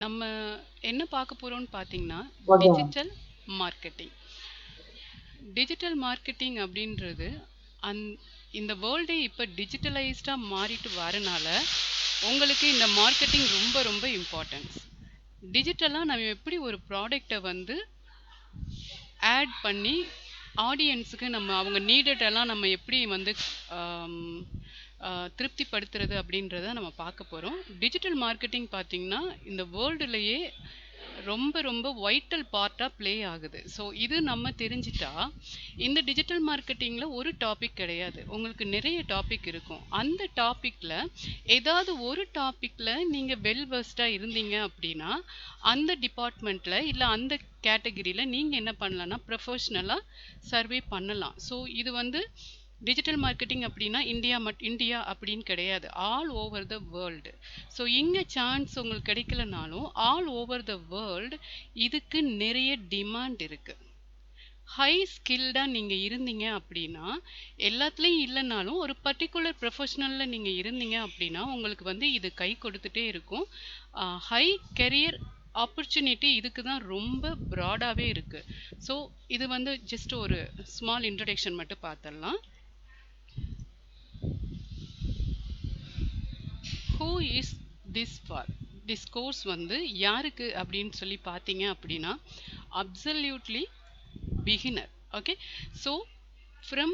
நம்ம என்ன பார்க்க போறோம்னு பார்த்தீங்கன்னா, okay ma'am. Digital marketing. Digital marketing அப்படின்றது அந் இந்த வேர்ல்டே இப்போ டிஜிட்டலைஸ்டா மாறிட்டு வரனால உங்களுக்கு இந்த மார்க்கெட்டிங் ரொம்ப ரொம்ப இம்பார்ட்டன்ஸ். டிஜிட்டலாக நம்ம எப்படி ஒரு ப்ராடக்டை வந்து ஆட் பண்ணி ஆடியன்ஸுக்கு நம்ம அவங்க நீடட் எல்லாம் நம்ம எப்படி வந்து ஆம், திருப்திப்படுத்துறது அப்படின்றத நம்ம பார்க்க போகிறோம். டிஜிட்டல் மார்க்கெட்டிங் பார்த்தீங்கன்னா இந்த வேர்ல்டுலேயே ரொம்ப ரொம்ப வைட்டல் பார்ட்டாக ப்ளே ஆகுது. ஸோ இது நம்ம தெரிஞ்சிட்டா இந்த டிஜிட்டல் மார்க்கெட்டிங்கில் ஒரு டாபிக் கிடையாது, உங்களுக்கு நிறைய டாபிக் இருக்கும். அந்த டாப்பிக்கில் ஏதாவது ஒரு டாப்பிக்கில் நீங்கள் வெல் வெர்ஸ்டாக இருந்தீங்க அப்படின்னா அந்த டிபார்ட்மெண்ட்டில் இல்லை அந்த கேட்டகரியில் நீங்கள் என்ன பண்ணலாம்னா ப்ரொஃபஷ்னலாக சர்வே பண்ணலாம். ஸோ இது வந்து டிஜிட்டல் மார்க்கெட்டிங் அப்படின்னா இந்தியா அப்படின்னு கிடையாது, all over the world. So இங்கே சான்ஸ் உங்களுக்கு கிடைக்கலனாலும் ஆல் ஓவர் த வேர்ல்டு இதுக்கு நிறைய டிமாண்ட் இருக்குது. ஹை ஸ்கில்டாக நீங்கள் இருந்தீங்க அப்படின்னா எல்லாத்துலேயும் இல்லைனாலும் ஒரு பர்டிகுலர் ப்ரொஃபஷனலில் நீங்கள் இருந்தீங்க அப்படின்னா உங்களுக்கு வந்து இது கை கொடுத்துட்டே இருக்கும். ஹை கெரியர் ஆப்பர்ச்சுனிட்டி இதுக்கு தான் ரொம்ப ப்ராடாகவே இருக்குது. ஸோ இது வந்து ஜஸ்ட் ஒரு ஸ்மால் இன்ட்ரடக்ஷன் மட்டும் பார்த்துடலாம். Who is this for? This course வந்து யாருக்கு அப்படின்னு சொல்லி பார்த்தீங்க அப்படின்னா absolutely beginner. Okay, so from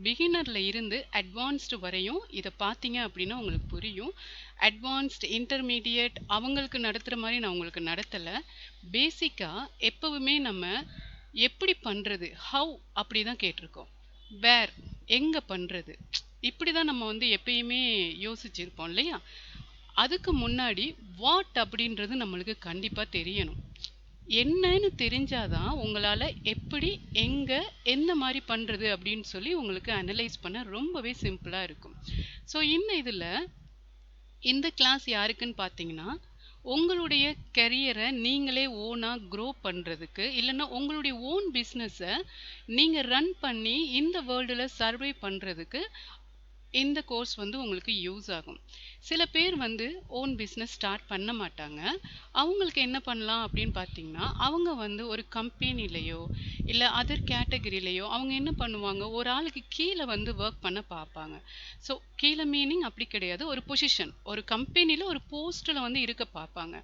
பிகினரில் இருந்து அட்வான்ஸ்டு வரையும் இதை பார்த்தீங்க அப்படின்னா உங்களுக்கு புரியும். அட்வான்ஸ்டு இன்டர்மீடியட் அவங்களுக்கு நடத்துகிற மாதிரி நான் உங்களுக்கு நடத்தலை. பேசிக்காக எப்போவுமே நம்ம எப்படி பண்ணுறது, ஹவ் அப்படி தான் கேட்டிருக்கோம். வேர் எங்கே பண்ணுறது, இப்படி தான் நம்ம வந்து எப்பயுமே யோசிச்சிருப்போம் இல்லையா? அதுக்கு முன்னாடி வாட் அப்படின்றது நம்மளுக்கு கண்டிப்பாக தெரியணும். என்னன்னு தெரிஞ்சாதான் உங்களால் எப்படி எங்கே எந்த மாதிரி பண்ணுறது அப்படின்னு சொல்லி உங்களுக்கு அனலைஸ் பண்ண ரொம்பவே சிம்பிளாக இருக்கும். ஸோ இந்த கிளாஸ் யாருக்குன்னு பார்த்தீங்கன்னா உங்களுடைய கெரியரை நீங்களே ஓனாக க்ரோ பண்ணுறதுக்கு, இல்லைன்னா உங்களுடைய ஓன் பிஸ்னஸை நீங்கள் ரன் பண்ணி இந்த வேர்ல்டில் சர்வை பண்ணுறதுக்கு இந்த கோர்ஸ் வந்து உங்களுக்கு யூஸ் ஆகும். சில பேர் வந்து ஓன் பிஸ்னஸ் ஸ்டார்ட் பண்ண மாட்டாங்க. அவங்களுக்கு என்ன பண்ணலாம் அப்படின்னு பார்த்தீங்கன்னா அவங்க வந்து ஒரு கம்பெனிலேயோ இல்லை அதர் கேட்டகரியிலையோ அவங்க என்ன பண்ணுவாங்க, ஒரு ஆளுக்கு கீழே வந்து ஒர்க் பண்ண பார்ப்பாங்க. ஸோ கீழே மீனிங் அப்படி கிடையாது, ஒரு பொசிஷன் ஒரு கம்பெனியில் ஒரு போஸ்ட்டில் வந்து இருக்க பார்ப்பாங்க.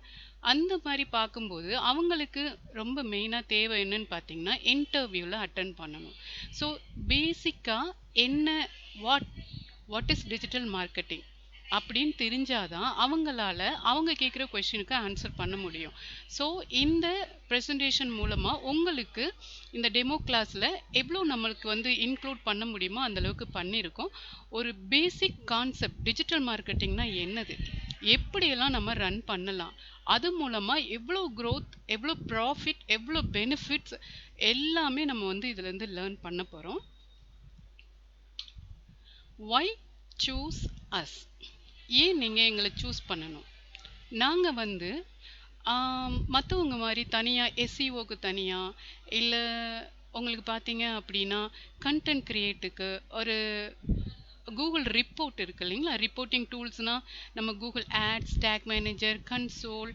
அந்த மாதிரி பார்க்கும்போது அவங்களுக்கு ரொம்ப மெயினாக தேவை என்னன்னு பார்த்தீங்கன்னா இன்டர்வியூவில் அட்டன் பண்ணணும். ஸோ பேசிக்காக என்ன what what is digital marketing அப்படின்னு தெரிஞ்சாதான் அவங்களால அவங்க கேட்குற கொஷினுக்கு ஆன்சர் பண்ண முடியும். ஸோ இந்த ப்ரெசன்டேஷன் மூலமாக உங்களுக்கு இந்த டெமோ கிளாஸில் எவ்வளோ நம்மளுக்கு வந்து இன்க்ளூட் பண்ண முடியுமோ அந்தளவுக்கு பண்ணியிருக்கோம். ஒரு பேசிக் கான்செப்ட் டிஜிட்டல் மார்க்கெட்டிங்னா என்னது, எப்படியெல்லாம் நம்ம ரன் பண்ணலாம், அது மூலமாக எவ்வளோ க்ரோத், எவ்வளோ ப்ராஃபிட், எவ்வளோ பெனிஃபிட்ஸ் எல்லாமே நம்ம வந்து இதுலேருந்து லேர்ன் பண்ண போகிறோம். Why choose us? ஏன் நீங்கள் எங்களை சூஸ் பண்ணணும்? நாங்கள் வந்து மற்றவங்க மாதிரி தனியாக எஸ்இஓக்கு தனியாக இல்லை உங்களுக்கு பார்த்தீங்க அப்படின்னா கண்டென்ட் கிரியேட்டுக்கு ஒரு கூகுள் ரிப்போர்ட் இருக்கு இல்லைங்களா, ரிப்போர்ட்டிங் டூல்ஸ்னால் நம்ம Google ads, tag manager, console,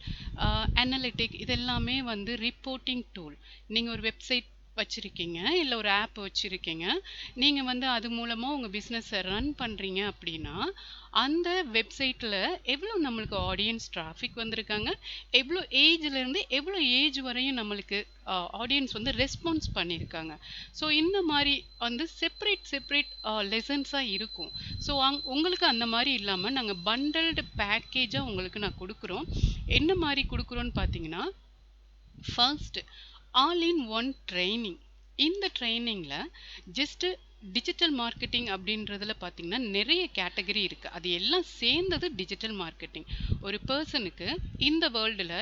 analytic இதெல்லாமே வந்து ரிப்போர்ட்டிங் டூல். நீங்கள் ஒரு வெப்சைட் வச்சுருக்கீங்க இல்லை ஒரு ஆப் வச்சுருக்கீங்க, நீங்கள் வந்து அது மூலமாக உங்கள் பிஸ்னஸை ரன் பண்ணுறீங்க அப்படின்னா அந்த வெப்சைட்டில் எவ்வளோ நம்மளுக்கு ஆடியன்ஸ் டிராஃபிக் வந்திருக்காங்க, எவ்வளோ ஏஜ்லேருந்து எவ்வளோ ஏஜ் வரையும் நம்மளுக்கு ஆடியன்ஸ் வந்து ரெஸ்பான்ஸ் பண்ணியிருக்காங்க. ஸோ இந்த மாதிரி வந்து செப்பரேட் லெசன்ஸாக இருக்கும். ஸோ உங்களுக்கு அந்த மாதிரி இல்லாமல் நாங்கள் பண்டல்டு பேக்கேஜாக உங்களுக்கு நான் கொடுக்குறோம். என்ன மாதிரி கொடுக்குறோன்னு பார்த்தீங்கன்னா first all in one training. இந்த ட்ரைனிங்கில் ஜஸ்ட்டு டிஜிட்டல் மார்க்கெட்டிங் அப்படின்றதுல பார்த்தீங்கன்னா நிறைய கேட்டகரி இருக்குது, அது எல்லாம் சேர்ந்தது டிஜிட்டல் மார்க்கெட்டிங். ஒரு பர்சனுக்கு இந்த வேர்ல்டில்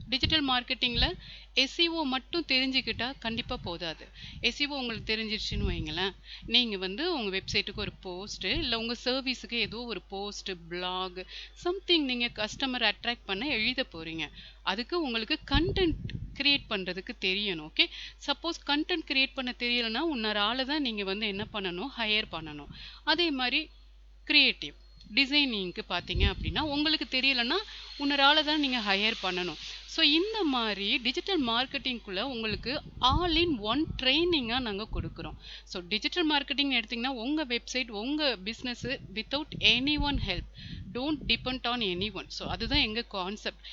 டிஜிட்டல் மார்க்கெட்டிங்கில் எஸ்இஓ மட்டும் தெரிஞ்சுக்கிட்டா கண்டிப்பாக போதாது. எஸ்இஓ உங்களுக்கு தெரிஞ்சிருச்சுன்னு வைங்களேன், நீங்கள் வந்து உங்கள் வெப்சைட்டுக்கு ஒரு போஸ்ட்டு இல்லை உங்கள் சர்வீஸுக்கு ஏதோ ஒரு போஸ்ட்டு, பிளாக், சம்திங் நீங்கள் கஸ்டமர் அட்ராக்ட் பண்ண எழுத போகிறீங்க. அதுக்கு உங்களுக்கு கண்டென்ட் கிரியேட் பண்ணுறதுக்கு தெரியணும். ஓகே, சப்போஸ் கண்டென்ட் கிரியேட் பண்ண தெரியலைன்னா இன்னொரு ஆளை தான் நீங்கள் வந்து என்ன பண்ணணும், ஹையர் பண்ணணும். அதே மாதிரி கிரியேட்டிவ் டிசைனிங்க்கு பார்த்தீங்க அப்படின்னா உங்களுக்கு தெரியலைன்னா இன்னொரு ஆளை தான் நீங்கள் ஹையர் பண்ணணும். ஸோ இந்த மாதிரி டிஜிட்டல் மார்க்கெட்டிங்குள்ளே உங்களுக்கு ஆல் இன் ஒன் ட்ரைனிங்காக நாங்கள் கொடுக்குறோம். ஸோ டிஜிட்டல் மார்க்கெட்டிங் எடுத்திங்கன்னா உங்கள் வெப்சைட் உங்கள் business without any one help, don't depend on any one. So அதுதான் எங்கள் கான்செப்ட்.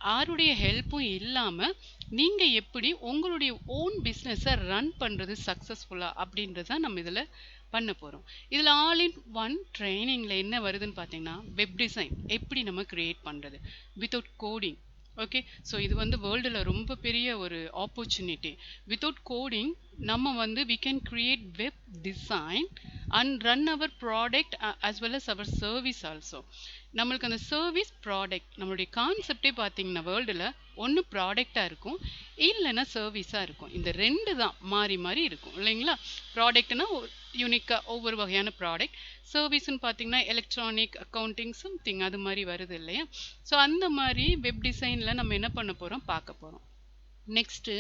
யாருடைய ஹெல்ப்பும் இல்லாமல் நீங்கள் எப்படி உங்களுடைய ஓன் பிஸ்னஸை ரன் பண்ணுறது சக்ஸஸ்ஃபுல்லாக அப்படின்றது தான் நம்ம இதில் பண்ண போகிறோம். இதில் ஆல் இன் ஒன் ட்ரைனிங்கில் என்ன வருதுன்னு பார்த்தீங்கன்னா வெப் டிசைன் எப்படி நம்ம க்ரியேட் பண்ணுறது வித்தவுட் கோடிங். ஓகே, ஸோ இது வந்து வேர்ல்டில் ரொம்ப பெரிய ஒரு ஆப்பர்ச்சுனிட்டி. வித்தவுட் கோடிங் நம்ம வந்து we can create web design and run our product as well as our service also. நம்மளுக்கு அந்த சர்வீஸ் ப்ராடக்ட் நம்மளுடைய கான்செப்டே பார்த்தீங்கன்னா வேர்ல்டில் ஒன்று ப்ராடக்டாக இருக்கும் இல்லைன்னா சர்வீஸாக இருக்கும். இந்த ரெண்டு தான் மாறி மாறி இருக்கும் இல்லைங்களா. ப்ராடக்ட்னா யூனிக்காக ஒவ்வொரு வகையான ப்ராடக்ட், சர்வீஸ்ன்னு பார்த்தீங்கன்னா எலக்ட்ரானிக் அக்கௌண்டிங் சம்திங் அது மாதிரி வருது இல்லையா. ஸோ அந்த மாதிரி வெப் டிசைனில் நம்ம என்ன பண்ண போகிறோம் பார்க்க போகிறோம். நெக்ஸ்ட்டு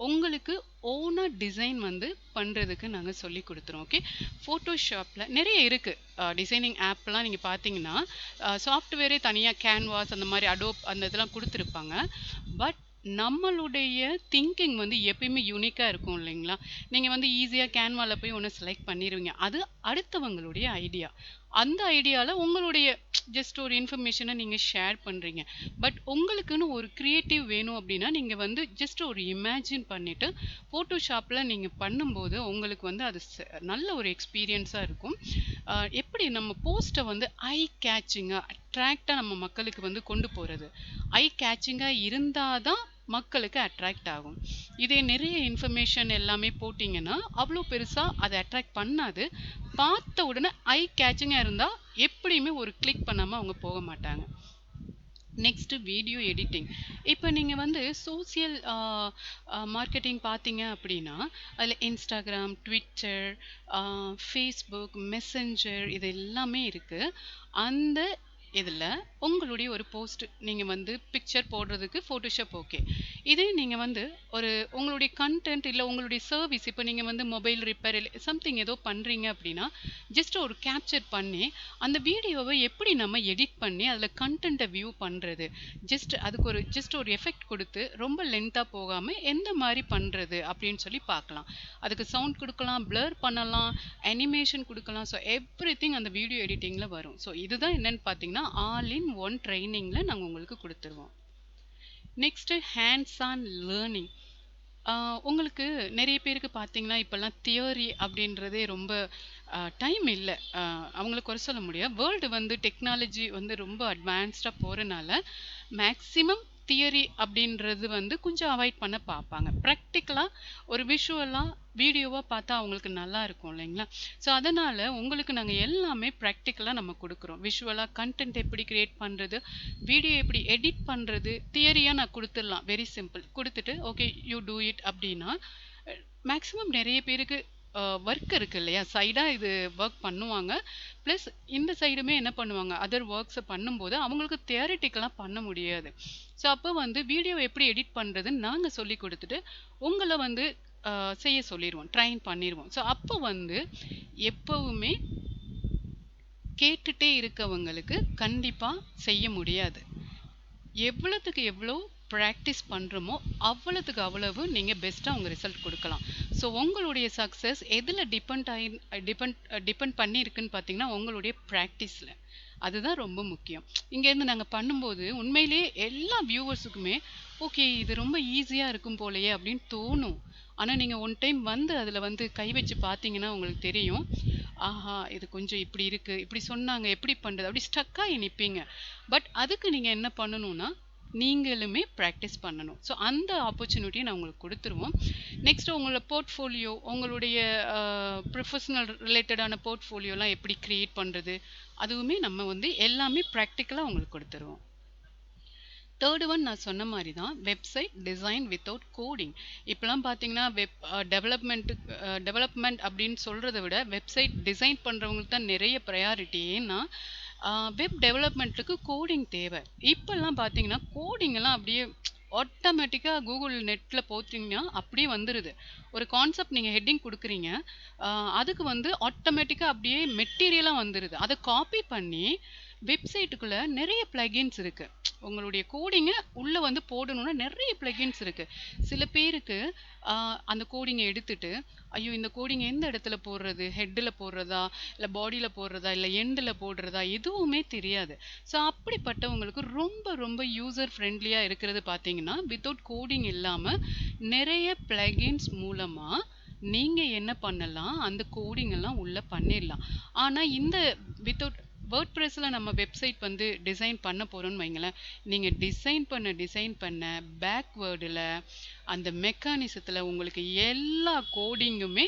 உங்களுக்கு ஓனாக டிசைன் வந்து பண்ணுறதுக்கு நாங்கள் சொல்லி கொடுத்துருவோம். ஓகே, ஃபோட்டோஷாப்பில் நிறைய இருக்குது டிசைனிங் ஆப்லாம். நீங்கள் பார்த்தீங்கன்னா சாஃப்ட்வேரே தனியாக கேன்வாஸ் அந்த மாதிரி அடோப் அந்த இதெல்லாம் கொடுத்துருப்பாங்க. பட் நம்மளுடைய திங்கிங் வந்து எப்பயுமே யூனிக்காக இருக்கும் இல்லைங்களா. நீங்கள் வந்து ஈஸியாக கேன்வாவில் போய் ஒன்று செலக்ட் பண்ணிடுவீங்க. அது அடுத்தவங்களுடைய ஐடியா. அந்த ஐடியாவில் உங்களுடைய ஜஸ்ட் ஒரு இன்ஃபர்மேஷனை நீங்கள் ஷேர் பண்ணுறீங்க. பட் உங்களுக்குன்னு ஒரு க்ரியேட்டிவ் வேணும் அப்படின்னா நீங்கள் வந்து ஜஸ்ட் ஒரு இமேஜின் பண்ணிவிட்டு ஃபோட்டோஷாப்பில் நீங்கள் பண்ணும்போது உங்களுக்கு வந்து அது நல்ல ஒரு எக்ஸ்பீரியன்ஸாக இருக்கும். எப்படி நம்ம போஸ்ட்டை வந்து ஐ கேட்சிங்காக அட்ராக்டாக நம்ம மக்களுக்கு வந்து கொண்டு போகிறது, ஐ கேட்சிங்காக இருந்தால் தான் மக்களுக்கு அட்ராக்ட் ஆகும். இதே நிறைய இன்ஃபர்மேஷன் எல்லாமே போட்டிங்கன்னா அவ்வளோ பெருசாக அதை அட்ராக்ட் பண்ணாது. பார்த்த உடனே ஐ கேட்சிங்காக இருந்தால் எப்படியுமே ஒரு கிளிக் பண்ணாமல் அவங்க போக மாட்டாங்க. Next video editing. இப்போ நீங்கள் வந்து சோசியல் மார்க்கெட்டிங் பார்த்தீங்க அப்படின்னா அதில் இன்ஸ்டாகிராம், ட்விட்டர், ஃபேஸ்புக், மெசஞ்சர் இது எல்லாமே இருக்குது. அந்த இதில் உங்களுடைய ஒரு போஸ்ட் நீங்கள் வந்து பிக்சர் போடுறதுக்கு ஃபோட்டோஷாப் ஓகே. இதே நீங்கள் வந்து ஒரு உங்களுடைய கண்டென்ட் இல்லை உங்களுடைய சர்வீஸ், இப்போ நீங்கள் வந்து மொபைல் ரிப்பேர் இல்லை சம்திங் ஏதோ பண்ணுறீங்க அப்படின்னா ஜஸ்ட் ஒரு கேப்சர் பண்ணி அந்த வீடியோவை எப்படி நம்ம எடிட் பண்ணி அதில் கண்டென்ட்டை வியூ பண்ணுறது, அதுக்கு ஒரு எஃபெக்ட் கொடுத்து ரொம்ப லென்த்தாக போகாமல் எந்த மாதிரி பண்ணுறது அப்படின்னு சொல்லி பார்க்கலாம். அதுக்கு சவுண்ட் கொடுக்கலாம், பிளர் பண்ணலாம், அனிமேஷன் கொடுக்கலாம். ஸோ எவ்ரிதிங் அந்த வீடியோ எடிட்டிங்கில் வரும். ஸோ இதுதான் என்னன்னு பார்த்தீங்கன்னா ஆல் இன் ஒன் ட்ரைனிங்கில் நாங்கள் உங்களுக்கு கொடுத்துருவோம். Next hands on learning. உங்களுக்கு நிறைய பேருக்கு பார்த்தீங்கன்னா இப்போல்லாம் தியரி அப்படின்றதே ரொம்ப டைம் இல்லை, அவங்கள குறை சொல்ல முடியாது. வேர்ல்டு வந்து டெக்னாலஜி வந்து ரொம்ப அட்வான்ஸ்டாக போகிறனால மேக்ஸிமம் தியரி அப்படின்றது வந்து கொஞ்சம் அவாய்ட் பண்ண பார்ப்பாங்க. ப்ராக்டிக்கலாக ஒரு விஷுவலாக வீடியோவாக பார்த்தா அவங்களுக்கு நல்லா இருக்கும் இல்லைங்களா. ஸோ அதனால் உங்களுக்கு நாங்கள் எல்லாமே ப்ராக்டிக்கலாக நம்ம கொடுக்குறோம். விஷுவலாக கண்டென்ட் எப்படி க்ரியேட் பண்ணுறது, வீடியோ எப்படி எடிட் பண்ணுறது, தியரியாக நான் கொடுத்துடலாம். வெரி சிம்பிள் கொடுத்துட்டு ஓகே யூ டூ இட் அப்படின்னா மேக்ஸிமம் நிறைய பேருக்கு ஒர்க் இருக்குது இல்லையா, சைடாக இது ஒர்க் பண்ணுவாங்க. ப்ளஸ் இந்த சைடுமே என்ன பண்ணுவாங்க, அதர் ஒர்க்ஸை பண்ணும்போது அவங்களுக்கு தியரிட்டிக்கலாக பண்ண முடியாது. ஸோ அப்போ வந்து வீடியோ எப்படி எடிட் பண்ணுறதுன்னு நாங்கள் சொல்லி கொடுத்துட்டு உங்களை வந்து செய்ய சொல்லிடுவோம், ட்ரைன் பண்ணிடுவோம். ஸோ அப்போ வந்து எப்போவுமே கேட்டுட்டே இருக்கவங்களுக்கு கண்டிப்பாக செய்ய முடியாது. எவ்வளோத்துக்கு எவ்வளோ ப்ராக்டிஸ் பண்ணுறோமோ அவ்வளோத்துக்கு அவ்வளவு நீங்கள் பெஸ்ட்டாக உங்கள் ரிசல்ட் கொடுக்கலாம். ஸோ உங்களுடைய சக்ஸஸ் எதில் டிபெண்ட் பண்ணியிருக்குன்னு பார்த்தீங்கன்னா உங்களுடைய ப்ராக்டிஸில். அதுதான் ரொம்ப முக்கியம். இங்கேருந்து நாங்கள் பண்ணும்போது உண்மையிலேயே எல்லா வியூவர்ஸுக்குமே ஓகே இது ரொம்ப ஈஸியாக இருக்கும் போலையே அப்படின்னு தோணும். ஆனால் நீங்கள் ஒன் டைம் வந்து அதில் வந்து கை வச்சு பார்த்தீங்கன்னா உங்களுக்கு தெரியும், ஆஹா இது கொஞ்சம் இப்படி இருக்குது, இப்படி சொன்னாங்க, எப்படி பண்ணுறது, அப்படி ஸ்டக்காகி நிற்பீங்க. பட் அதுக்கு நீங்கள் என்ன பண்ணணும்னா நீங்களுமே ப்ராக்டிஸ் பண்ணணும். ஸோ அந்த ஆப்பர்ச்சுனிட்டியை நான் உங்களுக்கு கொடுத்துருவோம். நெக்ஸ்ட் உங்களோட போர்ட்ஃபோலியோ, உங்களுடைய ப்ரொஃபஷனல் ரிலேட்டடான போர்ட்ஃபோலியோலாம் எப்படி க்ரியேட் பண்ணுறது அதுவுமே நம்ம வந்து எல்லாமே ப்ராக்டிக்கலாக உங்களுக்கு கொடுத்துருவோம். தேர்டு ஒன் நான் சொன்ன மாதிரி தான் வெப்சைட் டிசைன் வித்தவுட் கோடிங். இப்போலாம் பார்த்தீங்கன்னா டெவலப்மெண்ட் அப்படின்னு சொல்கிறத விட வெப்சைட் டிசைன் பண்ணுறவங்களுக்கு தான் நிறைய ப்ரையாரிட்டி. ஏன்னா வெப் டெவலப்மெண்ட்டுக்கு கோடிங் தேவை. இப்போல்லாம் பார்த்தீங்கன்னா கோடிங்கெல்லாம் அப்படியே ஆட்டோமேட்டிக்காக கூகுள் நெட்டில் போட்டிங்கன்னா அப்படியே வந்துடுது. ஒரு கான்செப்ட் நீங்கள் ஹெட்டிங் கொடுக்குறீங்க, அதுக்கு வந்து ஆட்டோமேட்டிக்காக அப்படியே மெட்டீரியலாக வந்துடுது. அதை காப்பி பண்ணி வெப்சைட்டுக்குள்ளே நிறைய பிளகின்ஸ் இருக்குது. உங்களுடைய கோடிங்கை உள்ளே வந்து போடணும்னா நிறைய பிளகின்ஸ் இருக்குது. சில பேருக்கு அந்த கோடிங்கை எடுத்துட்டு, ஐயோ இந்த கோடிங் எந்த இடத்துல போடுறது, ஹெட்டில் போடுறதா இல்லை பாடியில் போடுறதா இல்லை எண்டில் போடுறதா எதுவுமே தெரியாது. ஸோ அப்படிப்பட்டவங்களுக்கு ரொம்ப ரொம்ப யூசர் ஃப்ரெண்ட்லியாக இருக்கிறது பார்த்தீங்கன்னா, வித்தவுட் கோடிங் இல்லாமல் நிறைய பிளகின்ஸ் மூலமாக நீங்கள் என்ன பண்ணலாம், அந்த கோடிங் எல்லாம் உள்ளே பண்ணிடலாம். ஆனால் இந்த வித்தவுட் வேர்ட்பிரஸில் நம்ம வெப்சைட் வந்து டிசைன் பண்ண போகிறோன்னு வைங்களேன், நீங்கள் டிசைன் பண்ண பேக்வேர்டில் அந்த மெக்கானிசத்தில் உங்களுக்கு எல்லா கோடிங்குமே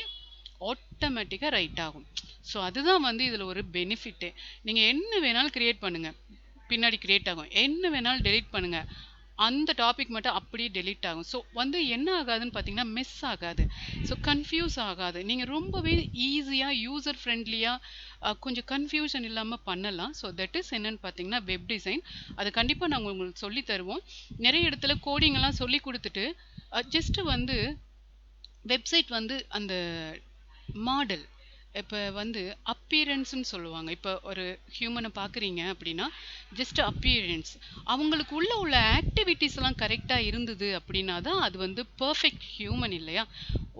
ஆட்டோமேட்டிக்காக ரைட் ஆகும். ஸோ அதுதான் வந்து இதில் ஒரு பெனிஃபிட்டு. நீங்கள் என்ன வேணாலும் க்ரியேட் பண்ணுங்கள், பின்னாடி க்ரியேட் ஆகும். என்ன வேணாலும் டெலீட் பண்ணுங்கள், அந்த டாபிக் மட்டும் அப்படியே டெலீட் ஆகும். ஸோ வந்து என்ன ஆகாதுன்னு பார்த்தீங்கன்னா, மிஸ் ஆகாது. ஸோ கன்ஃபியூஸ் ஆகாது. நீங்கள் ரொம்பவே ஈஸியாக யூசர் ஃப்ரெண்ட்லியாக கொஞ்சம் கன்ஃபியூஷன் இல்லாமல் பண்ணலாம். ஸோ தட் இஸ் என்னன்னு பார்த்தீங்கன்னா வெப் டிசைன். அது கண்டிப்பாக நாங்கள் உங்களுக்கு சொல்லி தருவோம். நிறைய இடத்துல கோடிங் எல்லாம் சொல்லி கொடுத்துட்டு ஜஸ்ட்டு வந்து வெப்சைட் வந்து அந்த மாடல் இப்போ வந்து அப்பியரன்ஸ்னு சொல்லுவாங்க. இப்போ ஒரு ஹியூமனை பார்க்குறீங்க அப்படின்னா ஜஸ்ட் அப்பியரன்ஸ், அவங்களுக்கு உள்ள ஆக்டிவிட்டீஸ் எல்லாம் கரெக்டாக இருந்தது அப்படின்னா தான் அது வந்து பர்ஃபெக்ட் ஹியூமன் இல்லையா.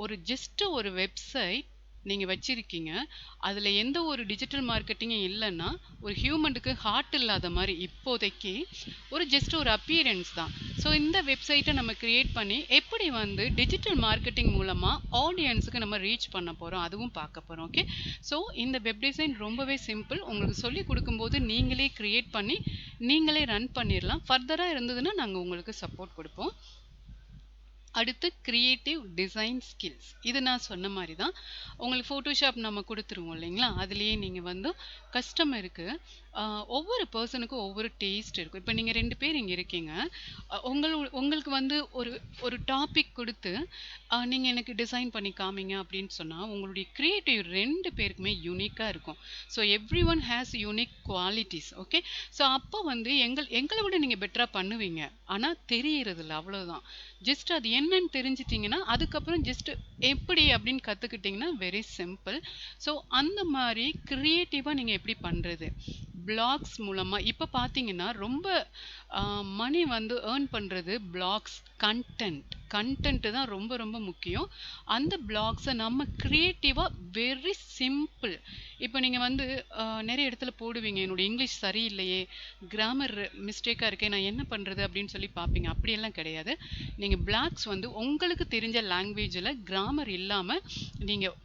ஒரு ஜஸ்ட் ஒரு வெப்சைட் நீங்கள் வச்சிருக்கீங்க, அதில் எந்த ஒரு டிஜிட்டல் மார்க்கெட்டிங்கும் இல்லைன்னா ஒரு ஹியூமனுக்கு ஹார்ட் இல்லாத மாதிரி இப்போதைக்கு ஒரு ஜஸ்ட் ஒரு அப்பியரன்ஸ் தான். ஸோ இந்த வெப்சைட்டை நம்ம கிரியேட் பண்ணி எப்படி வந்து டிஜிட்டல் மார்க்கெட்டிங் மூலமாக ஆடியன்ஸுக்கு நம்ம ரீச் பண்ண போகிறோம் அதுவும் பார்க்க போகிறோம். ஓகே, ஸோ இந்த வெப் டிசைன் ரொம்பவே சிம்பிள். உங்களுக்கு சொல்லி கொடுக்கும்போது நீங்களே கிரியேட் பண்ணி நீங்களே ரன் பண்ணிடலாம். ஃபர்தராக இருந்ததுன்னா நாங்கள் உங்களுக்கு சப்போர்ட் கொடுப்போம். அடுத்து கிரியேட்டிவ் டிசைன் ஸ்கில்ஸ். இது நான் சொன்ன மாதிரி தான், உங்களுக்கு ஃபோட்டோஷாப் நம்ம கொடுத்துருவோம் இல்லைங்களா, அதுலேயே நீங்கள் வந்து கஸ்டமருக்கு ஒவ்வொரு பர்சனுக்கும் ஒவ்வொரு டேஸ்ட் இருக்கும். இப்போ நீங்கள் 2 பேர் இங்கே இருக்கீங்க, உங்களுக்கு வந்து ஒரு டாபிக் கொடுத்து நீங்கள் எனக்கு டிசைன் பண்ணி காமிங்க அப்படின்னு சொன்னால் உங்களுடைய கிரியேட்டிவ் 2 பேருக்குமே யூனிக்காக இருக்கும். So every one has unique qualities. Okay, so அப்போ வந்து எங்களை விட நீங்கள் பெட்டராக பண்ணுவீங்க, ஆனால் தெரியறதில்ல, அவ்வளோதான். ஜஸ்ட் அது என்னன்னு தெரிஞ்சிட்டிங்கன்னா அதுக்கப்புறம் ஜஸ்ட் எப்படி அப்படின்னு கற்றுக்கிட்டிங்கன்னா வெரி சிம்பிள். ஸோ அந்த மாதிரி க்ரியேட்டிவாக நீங்கள் எப்படி பண்ணுறது, பிளாக்ஸ் மூலமாக இப்போ பார்த்தீங்கன்னா ரொம்ப மணி வந்து ஏர்ன் பண்ணுறது பிளாக்ஸ், கண்டென்ட்டு தான் ரொம்ப ரொம்ப முக்கியம். அந்த பிளாக்ஸை நம்ம க்ரியேட்டிவாக வெரி சிம்பிள். இப்போ நீங்கள் வந்து நிறைய இடத்துல போடுவீங்க, என்னோடய இங்கிலீஷ் சரியில்லையே, கிராமர் மிஸ்டேக்காக இருக்கே, நான் என்ன பண்ணுறது அப்படின்னு சொல்லி பார்ப்பீங்க. அப்படியெல்லாம் கிடையாது. நீங்கள் பிளாக்ஸ் வந்து உங்களுக்கு தெரிஞ்ச லாங்குவேஜில் கிராமர் இல்லாமல் நீங்கள்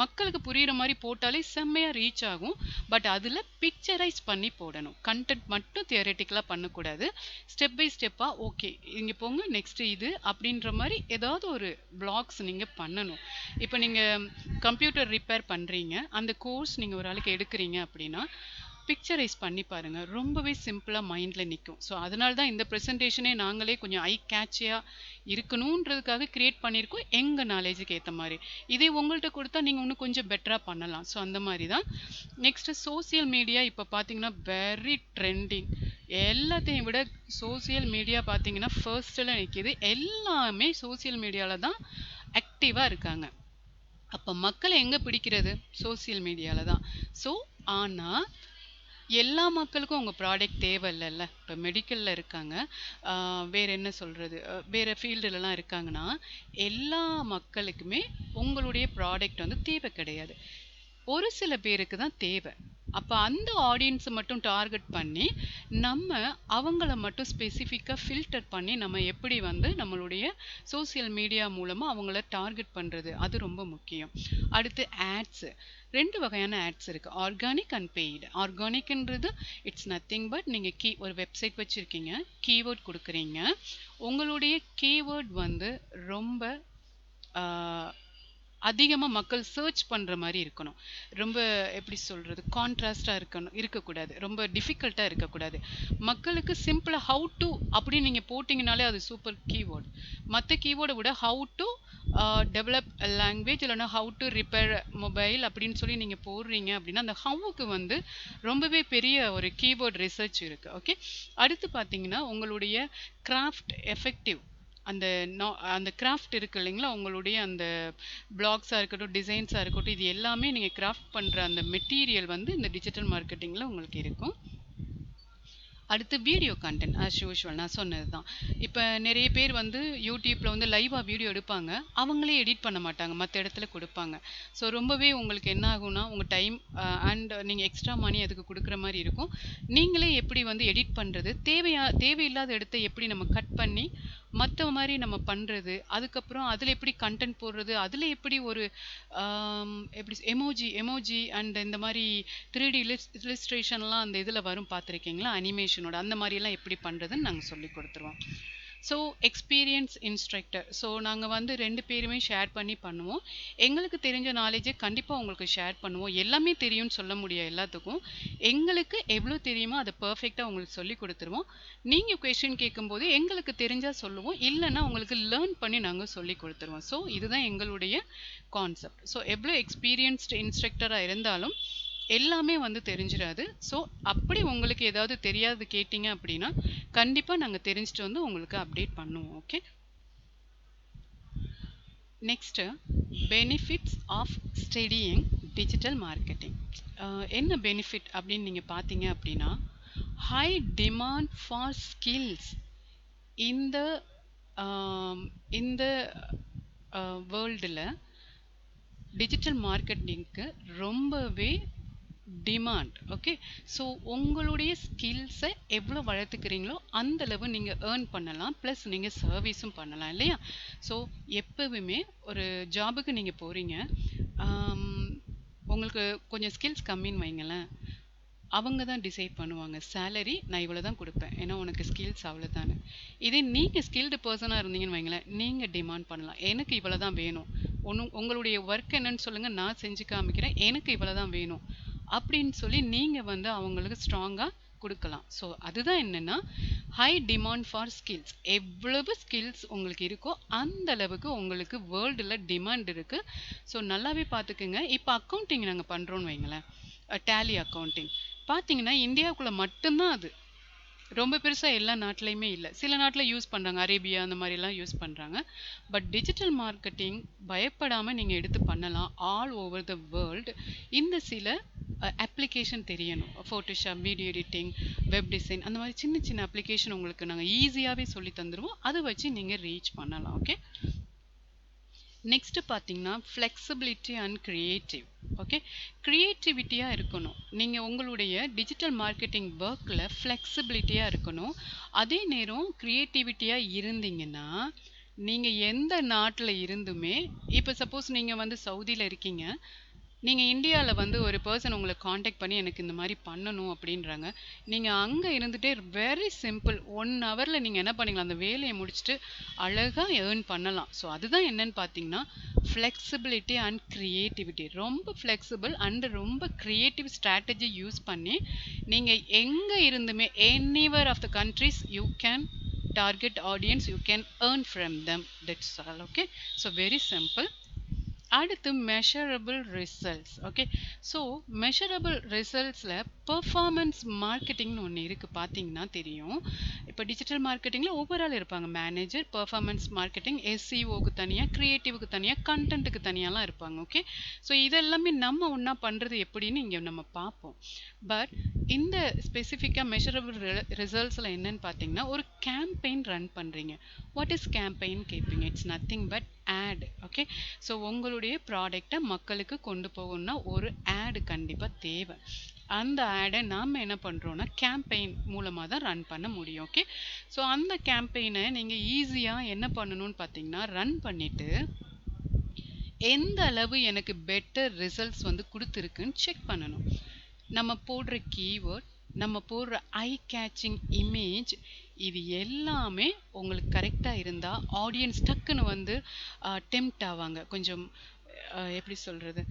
மக்களுக்கு புரிகிற மாதிரி போட்டாலே செம்மையாக ரீச் ஆகும். பட் அதில் பிக்சரைஸ் பண்ணி போடணும். கண்டென்ட் மட்டும் தியரட்டிக்கலாக பண்ணக்கூடாது. ஸ்டெப் பை ஸ்டெப்பாக ஓகே இங்கே போங்க நெக்ஸ்ட் இது அப்படின்ற மாதிரி ஏதாவது ஒரு பிளாக்ஸ் நீங்கள் பண்ணணும். இப்போ நீங்கள் கம்ப்யூட்டர் ரிப்பேர் பண்ணுறீங்க, அந்த கோர்ஸ் நீங்கள் ஒரு ஆளுக்கு எடுக்கிறீங்க அப்படின்னா பிக்சரைஸ் பண்ணி பாருங்கள், ரொம்பவே சிம்பிளாக மைண்டில் நிற்கும். ஸோ அதனால தான் இந்த ப்ரெசன்டேஷனே நாங்களே கொஞ்சம் ஐ கேட்சியாக இருக்கணுன்றதுக்காக க்ரியேட் பண்ணியிருக்கோம், எங்கள் நாலேஜுக்கு ஏற்ற மாதிரி. இதே உங்கள்கிட்ட கொடுத்தா நீங்கள் இன்னும் கொஞ்சம் பெட்டராக பண்ணலாம். ஸோ அந்த மாதிரி தான். நெக்ஸ்ட்டு சோசியல் மீடியா இப்போ பார்த்தீங்கன்னா வெரி ட்ரெண்டிங். எல்லாத்தையும் விட சோசியல் மீடியா பார்த்தீங்கன்னா ஃபர்ஸ்ட்டில் நிற்கிது. எல்லாமே சோசியல் மீடியாவில் தான் ஆக்டிவாக இருக்காங்க. அப்போ மக்களை எங்கே பிடிக்கிறது, சோசியல் மீடியாவில் தான். ஸோ ஆனால் எல்லா மக்களுக்கும் உங்கள் ப்ராடக்ட் தேவை இல்லைல்ல. இப்போ மெடிக்கலில் இருக்காங்க, வேறு என்ன சொல்கிறது, வேறு ஃபீல்டுலலாம் இருக்காங்கன்னா எல்லா மக்களுக்குமே உங்களுடைய ப்ராடக்ட் வந்து தேவை கிடையாது. ஒரு சில பேருக்கு தான் தேவை. அப்போ அந்த ஆடியன்ஸை மட்டும் டார்கெட் பண்ணி நம்ம அவங்கள மட்டும் ஸ்பெசிஃபிக்காக ஃபில்டர் பண்ணி நம்ம எப்படி வந்து நம்மளுடைய சோசியல் மீடியா மூலமாக அவங்கள டார்கெட் பண்ணுறது, அது ரொம்ப முக்கியம். அடுத்து ஆட்ஸு. 2 வகையான ஆட்ஸ் இருக்குது, ஆர்கானிக் அண்ட் பெய்டு. ஆர்கானிக்ன்றது இட்ஸ் நத்திங் பட் நீங்கள் ஒரு வெப்சைட் வச்சுருக்கீங்க, கீவேர்ட் கொடுக்குறீங்க, உங்களுடைய கீவேர்ட் வந்து ரொம்ப அதிகமாக மக்கள் சர்ச் பண்ணுற மாதிரி இருக்கணும். ரொம்ப எப்படி சொல்கிறது, கான்ட்ராஸ்டாக இருக்கக்கூடாது, ரொம்ப டிஃபிகல்ட்டாக இருக்கக்கூடாது. மக்களுக்கு சிம்பிளாக ஹவு டு அப்படின்னு நீங்கள் போட்டிங்கனாலே அது சூப்பர் கீவேர்டு. மற்ற கீவேர்டை விட ஹவு டு டெவலப் லாங்குவேஜ் இல்லைன்னா ஹவு டு ரிப்பேர் மொபைல் அப்படின்னு சொல்லி நீங்கள் போடுறீங்க அப்படின்னா அந்த ஹவுக்கு வந்து ரொம்பவே பெரிய ஒரு கீபோர்ட் ரிசர்ச் இருக்குது. ஓகே, அடுத்து பார்த்தீங்கன்னா உங்களுடைய கிராஃப்ட் எஃபெக்டிவ் அந்த அந்த கிராஃப்ட் இருக்கு இல்லைங்களா, உங்களுடைய அந்த பிளாக்ஸாக இருக்கட்டும், டிசைன்ஸாக இருக்கட்டும், இது எல்லாமே நீங்கள் கிராஃப்ட் பண்ணுற அந்த மெட்டீரியல் வந்து இந்த டிஜிட்டல் மார்க்கெட்டிங்கில் உங்களுக்கு இருக்கும். அடுத்து வீடியோ கண்டென்ட் ஆஸ் யூஷுவல் நான் சொன்னது தான். இப்போ நிறைய பேர் வந்து யூடியூப்பில் வந்து லைவாக வீடியோ எடுப்பாங்க, அவங்களே எடிட் பண்ண மாட்டாங்க, மற்ற இடத்துல கொடுப்பாங்க. ஸோ ரொம்பவே உங்களுக்கு என்ன ஆகும்னா உங்கள் டைம் அண்ட் நீங்கள் எக்ஸ்ட்ரா மணி அதுக்கு கொடுக்குற மாதிரி இருக்கும். நீங்களே எப்படி வந்து எடிட் பண்ணுறது, தேவையில்லாத இடத்த எப்படி நம்ம கட் பண்ணி மற்ற மாதிரி நம்ம பண்ணுறது, அதுக்கப்புறம் அதில் எப்படி கண்டென்ட் போடுறது, அதில் எப்படி ஒரு எப்படி எமோஜி அண்ட் இந்த மாதிரி 3D இல்லஸ்ட்ரேஷன்லாம் அந்த இதில் வரும் பார்த்துருக்கீங்களா, அனிமேஷனோட அந்த மாதிரிலாம் எப்படி பண்ணுறதுன்னு நாங்கள் சொல்லி கொடுத்துருவோம். ஸோ எக்ஸ்பீரியன்ஸ் இன்ஸ்ட்ரக்டர், ஸோ நாங்கள் வந்து 2 பேருமே ஷேர் பண்ணி பண்ணுவோம். எங்களுக்கு தெரிஞ்ச நாலேஜை கண்டிப்பாக உங்களுக்கு ஷேர் பண்ணுவோம். எல்லாமே தெரியும்னு சொல்ல முடியாது எல்லாத்துக்கும். எங்களுக்கு எவ்வளோ தெரியுமோ அதை பர்ஃபெக்டாக உங்களுக்கு சொல்லி கொடுத்துருவோம். நீங்கள் கொஸ்டின் கேட்கும்போது எங்களுக்கு தெரிஞ்சால் சொல்லுவோம், இல்லைன்னா உங்களுக்கு லேர்ன் பண்ணி நாங்கள் சொல்லி கொடுத்துருவோம். ஸோ இதுதான் எங்களுடைய கான்செப்ட். ஸோ எவ்வளோ எக்ஸ்பீரியன்ஸ்டு இன்ஸ்ட்ரக்டராக இருந்தாலும் எல்லாமே வந்து தெரிஞ்சிடாது. ஸோ அப்படி உங்களுக்கு ஏதாவது தெரியாது கேட்டிங்க அப்படின்னா கண்டிப்பாக நாங்கள் தெரிஞ்சுட்டு வந்து உங்களுக்கு அப்டேட் பண்ணுவோம். Okay, next benefits of studying digital marketing. என்ன பெனிஃபிட் அப்படின்னு நீங்கள் பார்த்தீங்க அப்படின்னா, ஹை டிமாண்ட் ஃபார் ஸ்கில்ஸ் இந்த இந்த வேர்ல்டில் டிஜிட்டல் மார்க்கெட்டிங்க்கு ரொம்பவே டிமாண்ட். ஓகே, ஸோ உங்களுடைய ஸ்கில்ஸை எவ்வளோ வளர்த்துக்கிறீங்களோ அந்தளவு நீங்கள் ஏர்ன் பண்ணலாம், ப்ளஸ் நீங்கள் சர்வீஸும் பண்ணலாம் இல்லையா. ஸோ எப்போவுமே ஒரு ஜாபுக்கு நீங்கள் போகிறீங்க, உங்களுக்கு கொஞ்சம் ஸ்கில்ஸ் கம்மின்னு வைங்களேன், அவங்க தான் டிசைட் பண்ணுவாங்க சேலரி நான் இவ்வளோ தான் கொடுப்பேன், ஏன்னா உனக்கு ஸ்கில்ஸ் அவ்வளோதானே. இதே நீங்கள் ஸ்கில்டு பர்சனாக இருந்தீங்கன்னு வைங்களேன், நீங்கள் டிமாண்ட் பண்ணலாம், எனக்கு இவ்வளோ தான் வேணும், உங்களுடைய ஒர்க் என்னன்னு சொல்லுங்கள், நான் செஞ்சு காமிக்கிறேன், எனக்கு இவ்வளோ தான் வேணும் அப்படின்னு சொல்லி நீங்கள் வந்து அவங்களுக்கு ஸ்ட்ராங்காக கொடுக்கலாம். ஸோ அதுதான் என்னென்னா ஹை டிமாண்ட் ஃபார் ஸ்கில்ஸ். எவ்வளவு ஸ்கில்ஸ் உங்களுக்கு இருக்கோ அந்த அளவுக்கு உங்களுக்கு வேர்ல்டில் டிமாண்ட் இருக்குது. ஸோ நல்லாவே பார்த்துக்குங்க. இப்போ அக்கௌண்டிங் நாங்கள் பண்ணுறோன்னு வைங்களேன், டேலி அக்கௌண்டிங் பார்த்தீங்கன்னா இந்தியாவுக்குள்ளே மட்டும்தான் அது, ரொம்ப பெருசாக எல்லா நாட்டிலையுமே இல்லை. சில நாட்டில் யூஸ் பண்ணுறாங்க, அரேபியா அந்த மாதிரிலாம் யூஸ் பண்ணுறாங்க. பட் டிஜிட்டல் மார்க்கெட்டிங் பயப்படாமல் நீங்கள் எடுத்து பண்ணலாம் ஆல் ஓவர் த வேர்ல்டு. இந்த சில அப்ளிகேஷன் தெரியணும், Photoshop, video editing, web design, அந்த மாதிரி சின்ன சின்ன அப்ளிகேஷன் உங்களுக்கு நாங்கள் ஈஸியாகவே சொல்லி தந்துடுவோம். அதை வச்சு நீங்கள் ரீச் பண்ணலாம். ஓகே, நெக்ஸ்ட் பார்த்தீங்கன்னா ஃப்ளெக்சிபிலிட்டி அண்ட் க்ரியேட்டிவ். ஓகே, க்ரியேட்டிவிட்டியாக இருக்கணும். நீங்கள் உங்களுடைய டிஜிட்டல் மார்க்கெட்டிங் ஒர்க்கில் ஃப்ளெக்சிபிலிட்டியாக இருக்கணும். அதே நேரம் க்ரியேட்டிவிட்டியாக இருந்தீங்கன்னா நீங்கள் எந்த நாட்டில் இருந்துமே, இப்போ சப்போஸ் நீங்கள் வந்து சவுதியில் இருக்கீங்க, நீங்கள் இந்தியாவில் வந்து ஒரு பர்சன் உங்களை காண்டாக்ட் பண்ணி எனக்கு இந்த மாதிரி பண்ணணும் அப்படின்றாங்க, நீங்கள் அங்கே இருந்துகிட்டே வெரி சிம்பிள் 1 ஹவரில் நீங்கள் என்ன பண்ணிக்கலாம், அந்த வேலையை முடிச்சுட்டு அழகாக ஏர்ன் பண்ணலாம். ஸோ அதுதான் என்னன்னு பார்த்தீங்கன்னா ஃப்ளெக்சிபிலிட்டி அண்ட் க்ரியேட்டிவிட்டி. ரொம்ப ஃப்ளெக்சிபிள் அண்ட் ரொம்ப க்ரியேட்டிவ் ஸ்ட்ராட்டஜி யூஸ் பண்ணி நீங்கள் எங்கே இருந்துமே anywhere of the countries you can target audience, you can earn from them. That's all. Okay, so very simple. அடுத்து measurable results. Okay, so measurable ரிசல்ட்ஸில் performance மார்க்கெட்டிங்னு ஒன்று இருக்குது, பார்த்தீங்கன்னா தெரியும். இப்போ டிஜிட்டல் மார்க்கெட்டிங்கில் ஓவரால் இருப்பாங்க மேனேஜர், பெர்ஃபார்மன்ஸ் மார்க்கெட்டிங், எஸ்சிஓக்கு தனியாக, க்ரியேட்டிவ்க்கு தனியாக, கண்டென்ட்டுக்கு தனியாலாம் இருப்பாங்க. ஓகே, ஸோ இதெல்லாமே நம்ம ஒன்றா பண்ணுறது எப்படின்னு இங்கே நம்ம பார்ப்போம். பட் இந்த ஸ்பெசிஃபிக்காக மெஷரபிள் ரிசல்ட்ஸில் என்னன்னு பார்த்தீங்கன்னா ஒரு கேம்பெயின் ரன் பண்ணுறீங்க. வாட் இஸ் கேம்பெயின் கேட்பீங்க? It's nothing but ad. Okay, so உங்களுடைய ப்ராடக்டை மக்களுக்கு கொண்டு போகணும்னா ஒரு ஆடு கண்டிப்பாக தேவை. அந்த ஆடை நாம் என்ன பண்ணுறோன்னா கேம்பெயின் மூலமாக தான் ரன் பண்ண முடியும். ஓகே, ஸோ அந்த கேம்பெயினை நீங்கள் ஈஸியாக என்ன பண்ணணும்னு பார்த்தீங்கன்னா ரன் பண்ணிவிட்டு எந்த அளவு எனக்கு பெட்டர் ரிசல்ட்ஸ் வந்து கொடுத்துருக்குன்னு செக் பண்ணணும். நம்ம போடுற கீவேர்ட், நம்ம போடுற ஐ கேச்சிங் இமேஜ், இது எல்லாமே உங்களுக்கு கரெக்டாக இருந்தால் ஆடியன்ஸ் டக்குன்னு வந்து டெம்ப்ட் ஆவாங்க. கொஞ்சம் எப்படி சொல்கிறது,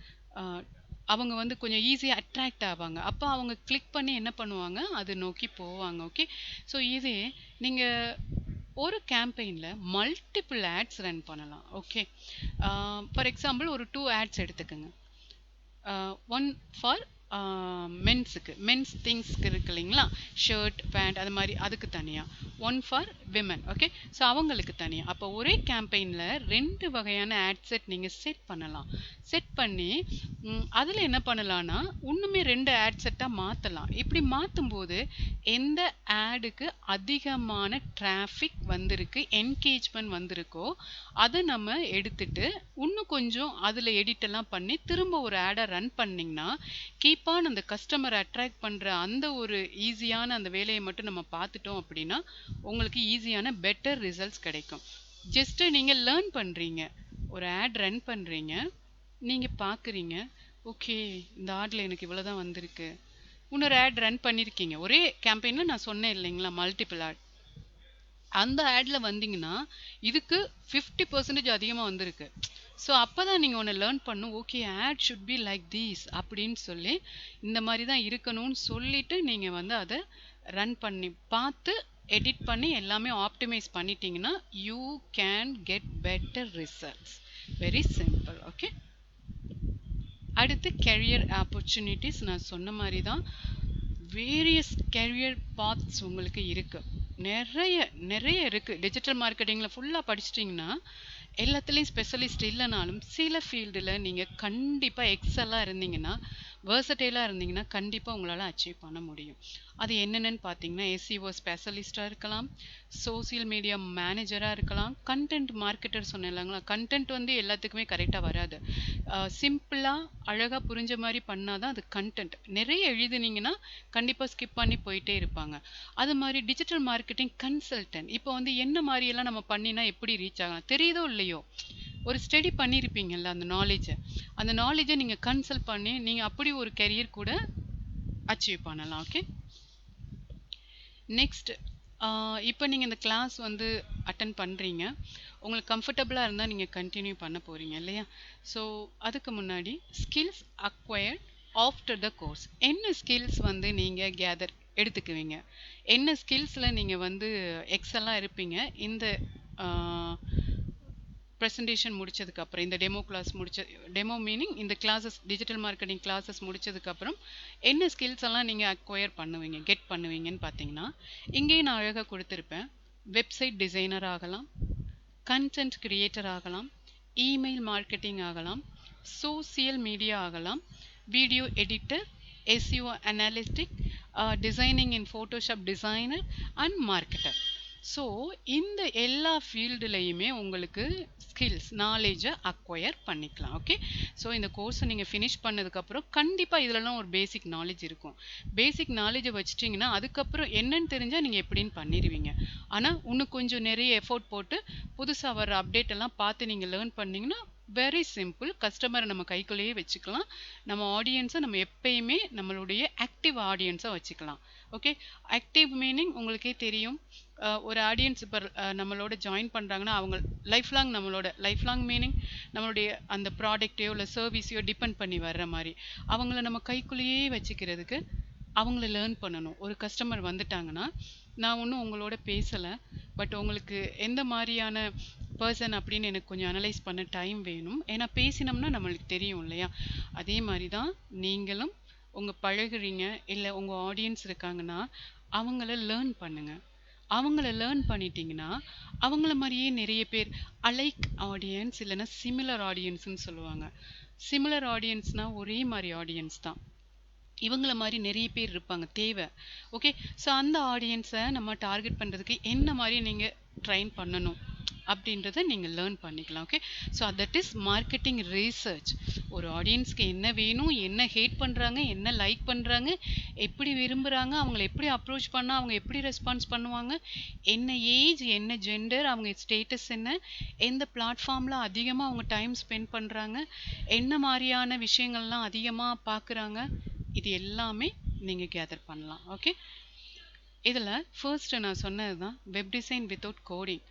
அவங்க வந்து கொஞ்சம் ஈஸியாக அட்ராக்ட் ஆவாங்க. அப்போ அவங்க கிளிக் பண்ணி என்ன பண்ணுவாங்க, அது நோக்கி போவாங்க. ஓகே, ஸோ இதே நீங்கள் ஒரு கேம்பெயினில் மல்டிபிள் ஆட்ஸ் ரன் பண்ணலாம். ஓகே, ஃபார் எக்ஸாம்பிள் ஒரு 2 ஆட்ஸ் எடுத்துக்கோங்க. ஒன் ஃபார் மென்ஸுக்கு, மென்ஸ் திங்ஸ்க்கு இருக்கு இல்லைங்களா, ஷர்ட் பேண்ட் அது மாதிரி, அதுக்கு தனியாக. One for women. Okay, so அவங்களுக்கு தனியாக. அப்போ ஒரே கேம்பெயினில் 2 வகையான ஆட் செட் நீங்கள் செட் பண்ணலாம். செட் பண்ணி அதில் என்ன பண்ணலான்னா இன்னுமே 2 ஆட் செட்டாக மாற்றலாம். இப்படி மாற்றும் போது எந்த ஆடுக்கு அதிகமான டிராஃபிக் வந்திருக்கு, என்கேஜ்மெண்ட் வந்திருக்கோ அதை நம்ம எடுத்துட்டு இன்னும் கொஞ்சம் அதில் எடிட்டெல்லாம் பண்ணி திரும்ப ஒரு ஆடை ரன் பண்ணிங்கன்னா கீப் ஆன் அந்த கஸ்டமரை அட்ராக்ட் பண்ணுற அந்த ஒரு ஈஸியான அந்த வேலையை மட்டும் நம்ம பார்த்துட்டோம் அப்படின்னா உங்களுக்கு ஈஸியான பெட்டர் ரிசல்ட்ஸ் கிடைக்கும். ஜஸ்ட்டு நீங்கள் லேர்ன் பண்ணுறீங்க, ஒரு ஆட் ரன் பண்ணுறீங்க, நீங்கள் பார்க்குறீங்க, ஓகே இந்த ஆடில் எனக்கு இவ்வளோ தான் வந்திருக்கு. இன்னொரு ஆட் ரன் பண்ணியிருக்கீங்க, ஒரே கேம்பெயினில் நான் சொன்னேன் இல்லைங்களா மல்டிபிள் ஆட், அந்த ஆடில் வந்தீங்கன்னா இதுக்கு 50% அதிகமாக வந்திருக்கு. ஸோ அப்போ தான் நீங்கள் ஒன்று லேர்ன் பண்ணும், okay ad should be like these அப்படின்னு சொல்லி, இந்த மாதிரி தான் இருக்கணும்னு சொல்லிட்டு நீங்கள் வந்து அதை ரன் பண்ணி பார்த்து எடிட் பண்ணி எல்லாமே ஆப்டிமைஸ் பண்ணிட்டீங்கன்னா you can get better results. Very simple. Okay, அடுத்து கெரியர் ஆப்பர்ச்சுனிட்டிஸ். நான் சொன்ன மாதிரி தான் வேரியஸ் கெரியர் பாத்ஸ் உங்களுக்கு இருக்குது, நிறைய இருக்குது. டிஜிட்டல் மார்க்கெட்டிங்கில் ஃபுல்லாக படிச்சிட்டிங்கன்னா எல்லாத்துலேயும் ஸ்பெஷலிஸ்ட் இல்லைனாலும் சில ஃபீல்டில் நீங்கள் கண்டிப்பாக எக்ஸலாக இருந்தீங்கன்னா, வேர்சடைலாக இருந்தீங்கன்னா கண்டிப்பாக உங்களால் அச்சீவ் பண்ண முடியும். அது என்னென்னு பார்த்தீங்கன்னா எஸ்இஓ ஸ்பெஷலிஸ்ட்டாக இருக்கலாம், சோசியல் மீடியா மேனேஜராக இருக்கலாம், கண்டென்ட் மார்க்கெட்டர் சொன்னேன் இல்லைங்களா. கண்டென்ட் வந்து எல்லாத்துக்குமே கரெக்டாக வராது, சிம்பிளாக அழகாக புரிஞ்ச மாதிரி பண்ணால் தான் அது கண்டென்ட். நிறைய எழுதுனீங்கன்னா கண்டிப்பாக ஸ்கிப் பண்ணி போயிட்டே இருப்பாங்க. அது மாதிரி டிஜிட்டல் மார்க்கெட்டிங் கன்சல்டன்ட், இப்போ வந்து என்ன மாதிரியெல்லாம் நம்ம பண்ணினா எப்படி ரீச் ஆகலாம் தெரியுதோ இல்லையோ, ஒரு ஸ்டடி பண்ணியிருப்பீங்கல்ல, அந்த நாலேஜை நீங்கள் கன்சல்ட் பண்ணி நீங்கள் அப்படி ஒரு கெரியர் கூட அச்சீவ் பண்ணலாம். ஓகே, நெக்ஸ்ட் இப்போ நீங்கள் இந்த கிளாஸ் வந்து அட்டன் பண்ணுறீங்க, உங்களுக்கு கம்ஃபர்டபுளாக இருந்தால் நீங்கள் கண்டினியூ பண்ண போகிறீங்க இல்லையா. ஸோ அதுக்கு முன்னாடி skills acquired after the course, என்ன ஸ்கில்ஸ் வந்து நீங்கள் கேதர் எடுத்துக்குவீங்க, என்ன ஸ்கில்ஸில் நீங்கள் வந்து எக்ஸலாக இருப்பீங்க இந்த ப்ரெசன்டேஷன் முடிச்சதுக்கப்புறம், இந்த டெமோ மீனிங் இந்த கிளாஸஸ், டிஜிட்டல் மார்க்கெட்டிங் கிளாஸஸ் முடிச்சதுக்கப்புறம் என்ன ஸ்கில்ஸ் எல்லாம் நீங்கள் அக்வயர் பண்ணுவீங்க, கெட் பண்ணுவீங்கன்னு பார்த்தீங்கன்னா இங்கேயும் நான் அழகாக கொடுத்துருப்பேன். வெப்சைட் டிசைனர் ஆகலாம், கண்டென்ட் கிரியேட்டர் ஆகலாம், இமெயில் மார்க்கெட்டிங் ஆகலாம், சோசியல் மீடியா ஆகலாம், video editor, SEO analytic, designing in Photoshop designer and marketer. So இந்த எல்லா ஃபீல்டுலையுமே உங்களுக்கு ஸ்கில்ஸ் நாலேஜை அக்வயர் பண்ணிக்கலாம். ஓகே, ஸோ இந்த கோர்ஸை நீங்கள் ஃபினிஷ் பண்ணதுக்கப்புறம் கண்டிப்பாக இதிலலாம் ஒரு பேசிக் நாலேஜ் இருக்கும். பேசிக் நாலேஜை வச்சுட்டிங்கன்னா அதுக்கப்புறம் என்னன்னு தெரிஞ்சால் நீங்கள் எப்படின்னு பண்ணிடுவீங்க. ஆனால் இன்னும் கொஞ்சம் நிறைய எஃபோர்ட் போட்டு புதுசாக வர அப்டேட் எல்லாம் பார்த்து நீங்கள் லேர்ன் பண்ணிங்கன்னா வெரி சிம்பிள், கஸ்டமரை நம்ம கைக்குள்ளேயே வச்சுக்கலாம். நம்ம ஆடியன்ஸை நம்ம எப்பயுமே நம்மளுடைய ஆக்டிவ் ஆடியன்ஸாக வச்சுக்கலாம். ஓகே, ஆக்டிவ் மீனிங் உங்களுக்கே தெரியும், ஒரு ஆடியன்ஸ் இப்போ நம்மளோட ஜாயின் பண்ணுறாங்கன்னா அவங்க லைஃப் லாங் மீனிங் நம்மளுடைய அந்த ப்ராடக்டையோ இல்லை சர்வீஸையோ டிபெண்ட் பண்ணி வர்ற மாதிரி அவங்கள நம்ம கைக்குள்ளேயே வச்சுக்கிறதுக்கு அவங்கள லேர்ன் பண்ணணும். ஒரு கஸ்டமர் வந்துட்டாங்கன்னா நான் ஒன்றும் உங்களோட பேசலை, பட் உங்களுக்கு எந்த மாதிரியான பர்சன் அப்படின்னு எனக்கு கொஞ்சம் அனலைஸ் பண்ண டைம் வேணும். ஏன்னா பேசினோம்னா நம்மளுக்கு தெரியும் இல்லையா. அதே மாதிரி தான் நீங்களும் உங்கள் பழகுறீங்க இல்லை உங்கள் ஆடியன்ஸ் இருக்காங்கன்னா அவங்கள லேர்ன் பண்ணுங்கள். அவங்கள லேர்ன் பண்ணிட்டீங்கன்னா அவங்கள மாதிரியே நிறைய பேர் அலைக் ஆடியன்ஸ் இல்லைன்னா சிமிலர் ஆடியன்ஸ்னு சொல்லுவாங்க. சிமிலர் ஆடியன்ஸ்னால் ஒரே மாதிரி ஆடியன்ஸ் தான், இவங்கள மாதிரி நிறைய பேர் இருப்பாங்க தேவை. ஓகே, ஸோ அந்த ஆடியன்ஸை நம்ம டார்கெட் பண்ணுறதுக்கு என்ன மாதிரி நீங்கள் ட்ரைன் பண்ணணும் அப்படின்றத நீங்கள் லேர்ன் பண்ணிக்கலாம். Okay, so that is marketing research. ஒரு ஆடியன்ஸ்க்கு என்ன வேணும், என்ன ஹேட் பண்ணுறாங்க, என்ன லைக் பண்ணுறாங்க, எப்படி விரும்புகிறாங்க, அவங்கள எப்படி அப்ரோச் பண்ணால் அவங்க எப்படி ரெஸ்பான்ஸ் பண்ணுவாங்க, என்ன ஏஜ், என்ன ஜெண்டர், அவங்க ஸ்டேட்டஸ் என்ன, எந்த பிளாட்ஃபார்மில் அதிகமாக அவங்க டைம் ஸ்பெண்ட் பண்ணுறாங்க, என்ன மாதிரியான விஷயங்கள்லாம் அதிகமாக பார்க்குறாங்க, இது எல்லாமே நீங்கள் கேதர் பண்ணலாம். ஓகே, இதில் ஃபர்ஸ்ட் நான் சொன்னது தான் web design without coding.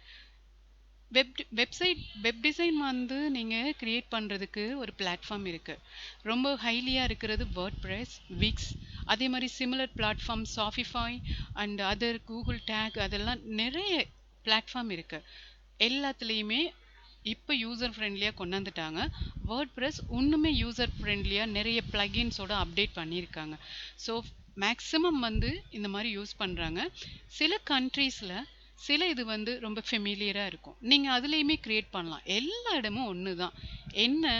Web design வந்து நீங்கள் க்ரியேட் பண்ணுறதுக்கு ஒரு பிளாட்ஃபார்ம் இருக்குது. ரொம்ப ஹைலியாக இருக்கிறது வேர்ட்பிரஸ், விக்ஸ், அதே மாதிரி similar platform Shopify and other Google tag, அதெல்லாம் நிறைய பிளாட்ஃபார்ம் இருக்குது. எல்லாத்துலேயுமே இப்போ யூசர் ஃப்ரெண்ட்லியாக கொண்டாந்துட்டாங்க. வேர்ட்ப்ரெஸ் இன்னுமே யூசர் ஃப்ரெண்ட்லியாக நிறைய ப்ளகின்ஸோட அப்டேட் பண்ணியிருக்காங்க. ஸோ மேக்ஸிமம் வந்து இந்த மாதிரி யூஸ் பண்ணுறாங்க. சில கண்ட்ரீஸில் சில இது வந்து ரொம்ப ஃபெமிலியராக இருக்கும். நீங்கள் அதுலேயுமே க்ரியேட் பண்ணலாம். எல்லா இடமும் ஒன்று தான். என்ன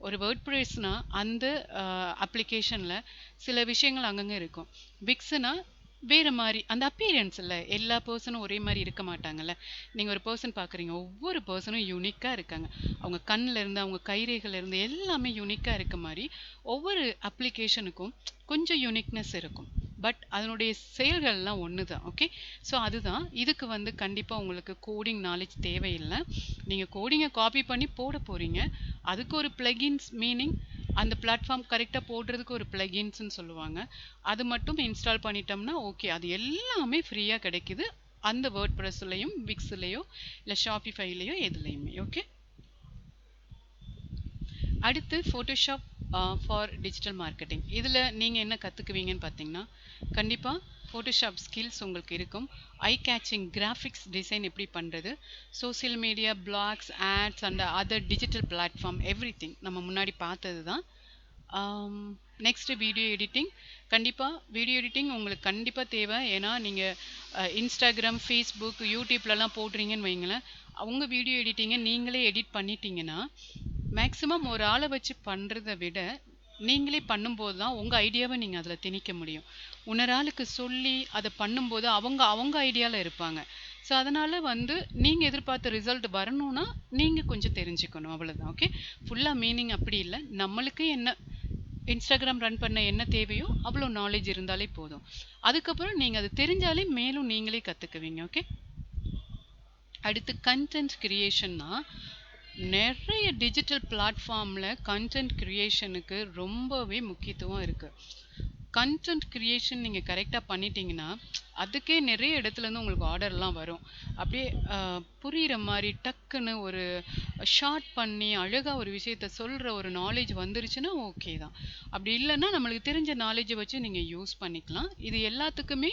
ஒரு வேர்ட்ப்ரெஸ்னா அந்த அப்ளிகேஷனில் சில விஷயங்கள் அங்கங்கே இருக்கும். விக்ஸ்னா வேறு மாதிரி அந்த அப்பியரன்ஸ் இல்லை, எல்லா பர்சனும் ஒரே மாதிரி இருக்க மாட்டாங்கல்ல. நீங்கள் ஒரு பர்சன் பார்க்குறீங்க, ஒவ்வொரு பர்சனும் யூனிக்காக இருக்காங்க. அவங்க கண்ணில் இருந்து அவங்க கைரேகையில் இருந்து எல்லாமே யூனிக்காக இருக்க மாதிரி ஒவ்வொரு அப்ளிகேஷனுக்கும் கொஞ்சம் யூனிக்னஸ் இருக்கும். பட் அதனுடைய செயல்கள்லாம் ஒன்று தான். ஓகே, ஸோ அதுதான். இதுக்கு வந்து கண்டிப்பாக உங்களுக்கு கோடிங் நாலேஜ் தேவையில்லை. நீங்கள் கோடிங்கை காப்பி பண்ணி போட போகிறீங்க. அதுக்கு ஒரு பிளகின்ஸ், மீனிங் அந்த பிளாட்ஃபார்ம் கரெக்டாக போடுறதுக்கு ஒரு பிளகின்ஸ்ன்னு சொல்லுவாங்க. அது மட்டும் இன்ஸ்டால் பண்ணிட்டோம்னா ஓகே, அது எல்லாமே ஃப்ரீயாக கிடைக்குது. அந்த வேர்ட்ப்ரெஸ்லையும் விக்ஸ்லையோ இல்லை ஷாப்பிஃபைலையோ எதுலையுமே. ஓகே, அடுத்து ஃபோட்டோஷாப் ஃபார் டிஜிட்டல் மார்க்கெட்டிங். இதில் நீங்கள் என்ன கற்றுக்குவீங்கன்னு பார்த்தீங்கன்னா, கண்டிப்பாக ஃபோட்டோஷாப் ஸ்கில்ஸ் உங்களுக்கு இருக்கும். ஐ கேச்சிங் கிராஃபிக்ஸ் டிசைன் எப்படி பண்ணுறது, social media, blogs, ads and other digital platform, everything நம்ம முன்னாடி பார்த்தது தான். Next video editing. கண்டிப்பாக வீடியோ எடிட்டிங் உங்களுக்கு கண்டிப்பாக தேவை. ஏன்னா நீங்கள் இன்ஸ்டாகிராம், ஃபேஸ்புக், யூடியூப்லலாம் போடுறீங்கன்னு வைங்களேன். அவங்க வீடியோ எடிட்டிங்கை நீங்களே எடிட் பண்ணிட்டீங்கன்னா மேக்ஸிமம் ஒரு ஆளை வச்சு பண்ணுறத விட நீங்களே பண்ணும்போது தான் உங்கள் ஐடியாவை நீங்கள் அதில் திணிக்க முடியும். இன்னொரு ஆளுக்கு சொல்லி அதை பண்ணும்போது அவங்க ஐடியாவில் இருப்பாங்க. ஸோ அதனால் வந்து நீங்கள் எதிர்பார்த்த ரிசல்ட் வரணும்னா நீங்கள் கொஞ்சம் தெரிஞ்சுக்கணும், அவ்வளோதான். ஓகே, ஃபுல்லாக மீனிங் அப்படி இல்லை. நம்மளுக்கு என்ன இன்ஸ்டாகிராம் ரன் பண்ண என்ன தேவையோ அவ்வளோ நாலேஜ் இருந்தாலே போதும். அதுக்கப்புறம் நீங்கள் அது தெரிஞ்சாலே மேலும் நீங்களே கற்றுக்குவீங்க. ஓகே, அடுத்து கண்டென்ட் கிரியேஷன்னா நிறைய டிஜிட்டல் பிளாட்ஃபார்மில் கண்டென்ட் கிரியேஷனுக்கு ரொம்பவே முக்கியத்துவம் இருக்குது. கண்டென்ட் கிரியேஷன் நீங்கள் கரெக்டாக பண்ணிட்டீங்கன்னா அதுக்கே நிறைய இடத்துலேருந்து உங்களுக்கு ஆர்டர்லாம் வரும். அப்படியே புரிகிற மாதிரி டக்குன்னு ஒரு ஷார்ட் பண்ணி அழகாக ஒரு விஷயத்த சொல்கிற ஒரு நாலேஜ் வந்துருச்சுன்னா ஓகே தான். அப்படி இல்லைன்னா நம்மளுக்கு தெரிஞ்ச நாலேஜை வச்சு நீங்கள் யூஸ் பண்ணிக்கலாம். இது எல்லாத்துக்குமே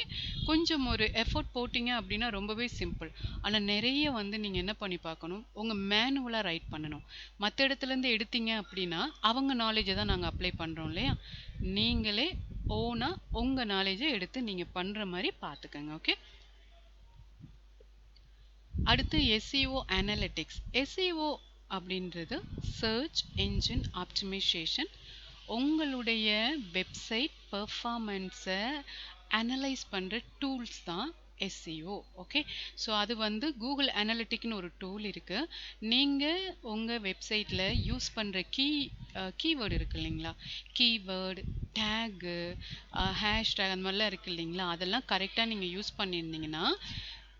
கொஞ்சம் ஒரு எஃபோர்ட் போட்டிங்க அப்படின்னா ரொம்பவே சிம்பிள். ஆனால் நிறைய வந்து நீங்கள் என்ன பண்ணி பார்க்கணும், உங்கள் மேனுவலாக ரைட் பண்ணணும். மற்ற இடத்துலேருந்து எடுத்தீங்க அப்படின்னா அவங்க நாலேஜை தான் நாங்கள் அப்ளை பண்ணுறோம் இல்லையா. நீங்களே ஓனாக உங்கள் நாலேஜை எடுத்து நீங்கள் பண்ணுற மாதிரி பார்த்துக்கங்க. ஓகே, அடுத்து எஸ்இஓ அனலிட்டிக்ஸ். எஸ்இஓ அப்படின்றது சர்ச் என்ஜின் ஆப்டிமைசேஷன். உங்களுடைய வெப்சைட் பெர்ஃபார்மன்ஸை அனலைஸ் பண்ணுற டூல்ஸ் தான் எஸ்இஓ. ஓகே, ஸோ அது வந்து கூகுள் அனலிட்டிக்னு ஒரு டூல் இருக்குது. நீங்கள் உங்கள் வெப்சைட்டில் யூஸ் பண்ணுற கீவேர்டு இருக்குது இல்லைங்களா, கீவேர்டு, டேகு, ஹேஷ்டேக் அந்த மாதிரிலாம் இருக்குது இல்லைங்களா, அதெல்லாம் கரெக்டாக நீங்கள் யூஸ் பண்ணியிருந்தீங்கன்னா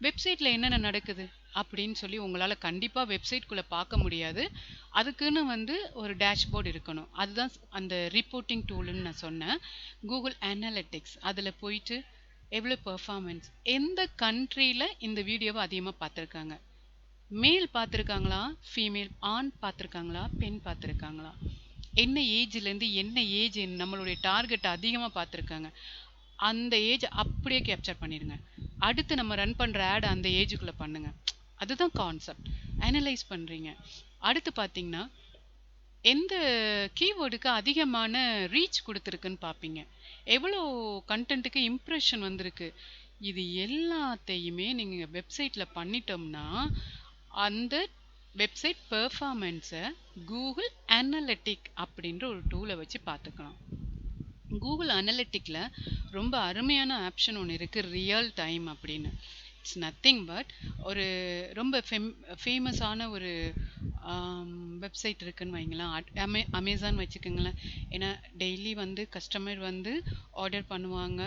வெப்சைட்டில் என்னென்ன நடக்குது அப்படின்னு சொல்லி உங்களால் கண்டிப்பாக வெப்சைட்குள்ளே பார்க்க முடியாது. அதுக்குன்னு வந்து ஒரு டேஷ்போர்டு இருக்கணும். அதுதான் அந்த ரிப்போர்ட்டிங் டூலுன்னு நான் சொன்னேன், கூகுள் அனலிட்டிக்ஸ். அதில் போயிட்டு எவ்வளோ பெர்ஃபார்மன்ஸ், எந்த கண்ட்ரியில் இந்த வீடியோவை அதிகமாக பார்த்துருக்காங்க, மேல் பார்த்துருக்காங்களா, ஃபீமேல், ஆண் பார்த்துருக்காங்களா, பெண் பார்த்துருக்காங்களா, என்ன ஏஜ்லேருந்து என்ன ஏஜ் நம்மளுடைய டார்கெட் அதிகமாக பார்த்துருக்காங்க, அந்த ஏஜ் அப்படியே கேப்சர் பண்ணிடுங்க. அடுத்து நம்ம ரன் பண்ணுற ஆட் அந்த ஏஜுக்குள்ளே பண்ணுங்க. அதுதான் கான்செப்ட். அனலைஸ் பண்ணுறீங்க. அடுத்து பார்த்தீங்கன்னா எந்த கீவேர்டுக்கு அதிகமான ரீச் கொடுத்துருக்குன்னு பார்ப்பீங்க, எவ்வளோ கண்டென்ட்டுக்கு இம்ப்ரெஷன் வந்திருக்கு. இது எல்லாத்தையுமே நீங்கள் வெப்சைட்டில் பண்ணிட்டோம்னா அந்த வெப்சைட் பெர்ஃபார்மன்ஸை கூகுள் அனலிட்டிக் அப்படின்ற ஒரு டூலை வச்சு பார்த்துக்கலாம். கூகுள் அனலிட்டிக்கில் ரொம்ப அருமையான ஆப்ஷன் ஒன்று இருக்குது, ரியல் டைம் அப்படின்னு. இட்ஸ் நத்திங் பட் ஒரு ரொம்ப ஃபேமஸான ஒரு வெப்சைட் இருக்குதுன்னு வைங்களேன். அமேசான் வச்சுக்கோங்களேன். ஏன்னா டெய்லி வந்து கஸ்டமர் வந்து ஆர்டர் பண்ணுவாங்க,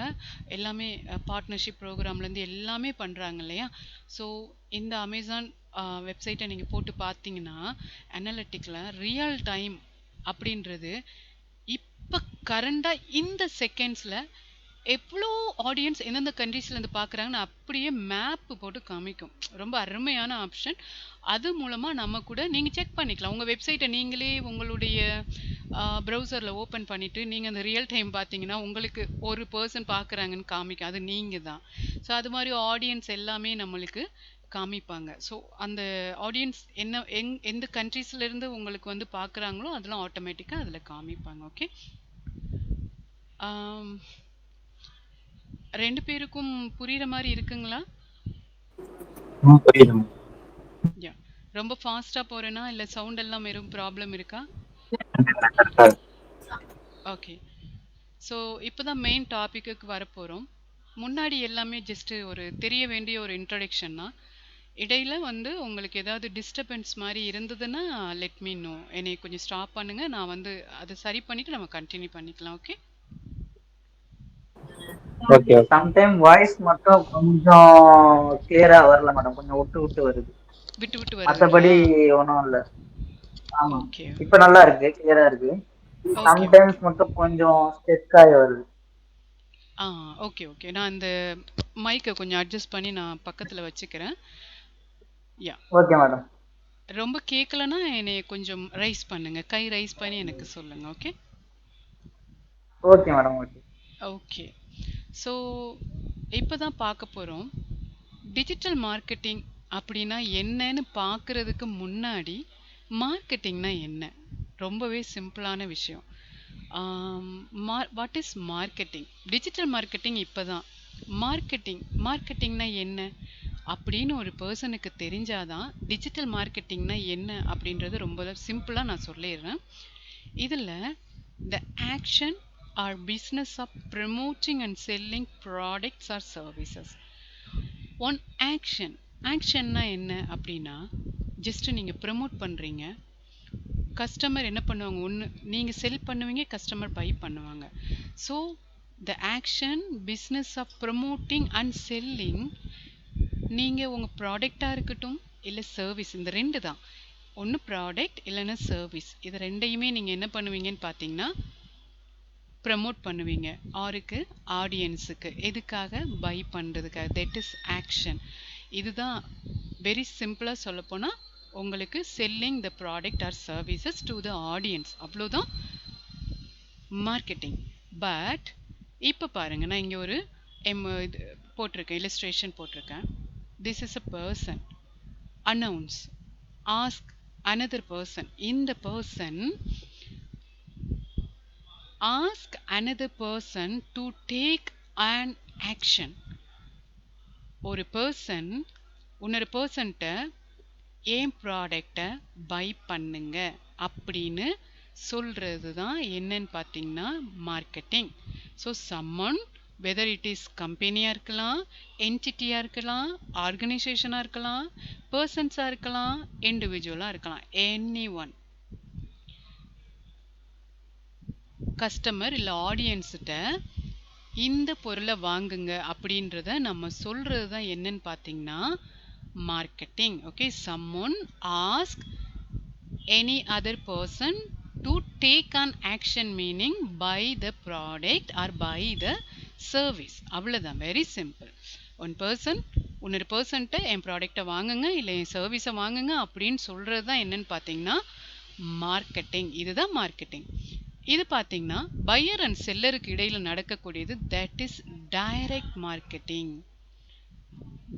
எல்லாமே பார்ட்னர்ஷிப் ப்ரோக்ராம்லேருந்து எல்லாமே பண்ணுறாங்க இல்லையா. ஸோ இந்த அமேசான் வெப்சைட்டை நீங்கள் போட்டு பார்த்தீங்கன்னா அனலிட்டிக்கில் ரியல் டைம் அப்படின்றது இப்போ கரண்டாக இந்த செகண்ட்ஸில் எவ்வளோ ஆடியன்ஸ் எந்தெந்த கண்ட்ரீஸ்லேருந்து பார்க்குறாங்கன்னு அப்படியே மேப்பு போட்டு காமிக்கும். ரொம்ப அருமையான ஆப்ஷன். அது மூலமாக நம்ம கூட நீங்கள் செக் பண்ணிக்கலாம். உங்கள் வெப்சைட்டை நீங்களே உங்களுடைய ப்ரௌசரில் ஓப்பன் பண்ணிவிட்டு நீங்கள் அந்த ரியல் டைம் பார்த்தீங்கன்னா உங்களுக்கு ஒரு பர்சன் பார்க்குறாங்கன்னு காமிக்கும், அது நீங்கள் தான். ஸோ அது மாதிரி ஆடியன்ஸ் எல்லாமே நம்மளுக்கு காமிப்பாங்க. ஸோ அந்த ஆடியன்ஸ் எந்த கண்ட்ரீஸ்ல இருந்து உங்களுக்கு வந்து பார்க்குறாங்களோ அதெல்லாம் ஆட்டோமேட்டிக்காக அதில் காமிப்பாங்க. ஓகே. ரெண்டு பேருக்கும் புரியுற மாதிரி இருக்குங்களா? புரியுது. யா. ரொம்ப ஃபாஸ்ட்டாக போகிறேன்னா இல்லை சவுண்ட் எல்லாம் எதுவும் ப்ராப்ளம் இருக்கா? ஓகே. ஸோ இப்போ தான் மெயின் டாப்பிக்கு வரப்போகிறோம். முன்னாடி எல்லாமே ஜஸ்ட்டு ஒரு தெரிய வேண்டிய ஒரு இன்ட்ரடக்ஷன் தான். இடையில வந்து உங்களுக்கு ஏதாவது டிஸ்டர்பன்ஸ் மாதிரி இருந்ததுன்னா லெட் மீ நோ. என்னை கொஞ்சம் ஸ்டாப் பண்ணுங்க. நான் வந்து அதை சரி பண்ணிட்டு நம்ம கண்டினியூ பண்ணிக்கலாம். ஓகே. ஓகே. சம்டைம் வாய்ஸ் மட்டும் கொஞ்சம் கிளியரா வரல மேடம், கொஞ்சம் விட்டு விட்டு வருது. விட்டு விட்டு மற்றபடி வருதுங்களா? ஒன்றும் இல்லை. ஆமா, ஓகே இப்ப நல்லா இருக்கு, கிளியரா இருக்கு. Okay okay. சம்டைம்ஸ் மட்டும் கொஞ்சம் ஸ்டெக் ஆகி வருது. Ah okay okay. நான் இந்த மைக்கை கொஞ்சம் அட்ஜஸ்ட் பண்ணி நான் பக்கத்தில் வச்சுக்கிறேன். யா. Okay madam. ரொம்ப கேட்கலன்னா என்னை கொஞ்சம் ரைஸ் பண்ணுங்க, கை ரைஸ் பண்ணி எனக்கு சொல்லுங்க. Okay okay madam. Okay okay. So இப்போ தான் பார்க்க போகிறோம் டிஜிட்டல் மார்க்கெட்டிங் அப்படின்னா என்னன்னு பார்க்குறதுக்கு முன்னாடி மார்க்கெட்டிங்னா என்ன. ரொம்பவே சிம்பிளான விஷயம். What is marketing? Digital marketing இப்போ தான். மார்க்கெட்டிங்னா என்ன அப்படின்னு ஒரு பர்சனுக்கு தெரிஞ்சாதான் டிஜிட்டல் மார்க்கெட்டிங்னா என்ன அப்படின்றது ரொம்ப சிம்பிளாக நான் சொல்லிடுறேன். இதில் the action or business of promoting and selling products or services. One ஆக்ஷன்னா என்ன அப்படின்னா ஜஸ்ட் நீங்கள் ப்ரமோட் பண்ணுறீங்க, கஸ்டமர் என்ன பண்ணுவாங்க, ஒன்று நீங்கள் செல் பண்ணுவீங்க, கஸ்டமர் பை பண்ணுவாங்க. So the action business of promoting and selling, நீங்கள் உங்கள் ப்ராடக்டாக இருக்கட்டும் இல்லை சர்வீஸ், இந்த ரெண்டு தான். ஒன்று ப்ராடக்ட் இல்லைன்னா சர்வீஸ். இது ரெண்டையுமே நீங்கள் என்ன பண்ணுவீங்கன்னு பார்த்தீங்கன்னா ப்ரமோட் பண்ணுவீங்க. ஆருக்கு? ஆடியன்ஸுக்கு. எதுக்காக? பை பண்ணுறதுக்காக. That is action. இதுதான் வெரி சிம்பிளாக சொல்லப்போனால் உங்களுக்கு selling the product or services to the audience, அவ்வளோதான் மார்க்கெட்டிங். பட் இப்போ பாருங்கள், நான் இங்கே ஒரு இது போட்டிருக்கேன், இல்லஸ்ட்ரேஷன் போட்டிருக்கேன். This is a person announce ask another person. இந்த person ask another person to take an action. ஒரு பர்சன் இன்னொரு பர்சன்ட்ட ஏன் ப்ராடக்டை பை பண்ணுங்க அப்படின்னு சொல்கிறது தான் என்னன்னு பார்த்தீங்கன்னா marketing. So someone, whether it is கம்பெனியாக இருக்கலாம், என்டிட்டியாக இருக்கலாம், ஆர்கனைசேஷனாக இருக்கலாம், பர்சன்ஸாக இருக்கலாம், இண்டிவிஜுவலாக இருக்கலாம், எனி ஒன், கஸ்டமர் இல்லை ஆடியன்ஸ்கிட்ட இந்த பொருளை வாங்குங்க அப்படின்றத நம்ம சொல்கிறது தான் என்னன்னு பார்த்தீங்கன்னா marketing. Okay. Someone ask any other person to take an action, meaning buy the product or buy the service. அவ்வளோதான், வெரி சிம்பிள். ஒன் பர்சன் இன்னொரு பர்சன்ட்ட என் ப்ராடக்டை வாங்குங்க இல்லை என் சர்வீஸை வாங்குங்க அப்படின்னு சொல்கிறது தான் என்னன்னு பார்த்தீங்கன்னா மார்க்கெட்டிங். இதுதான் மார்க்கெட்டிங். இது பார்த்தீங்கன்னா பையர் அண்ட் செல்லருக்கு இடையில் நடக்கக்கூடியது. That is direct marketing.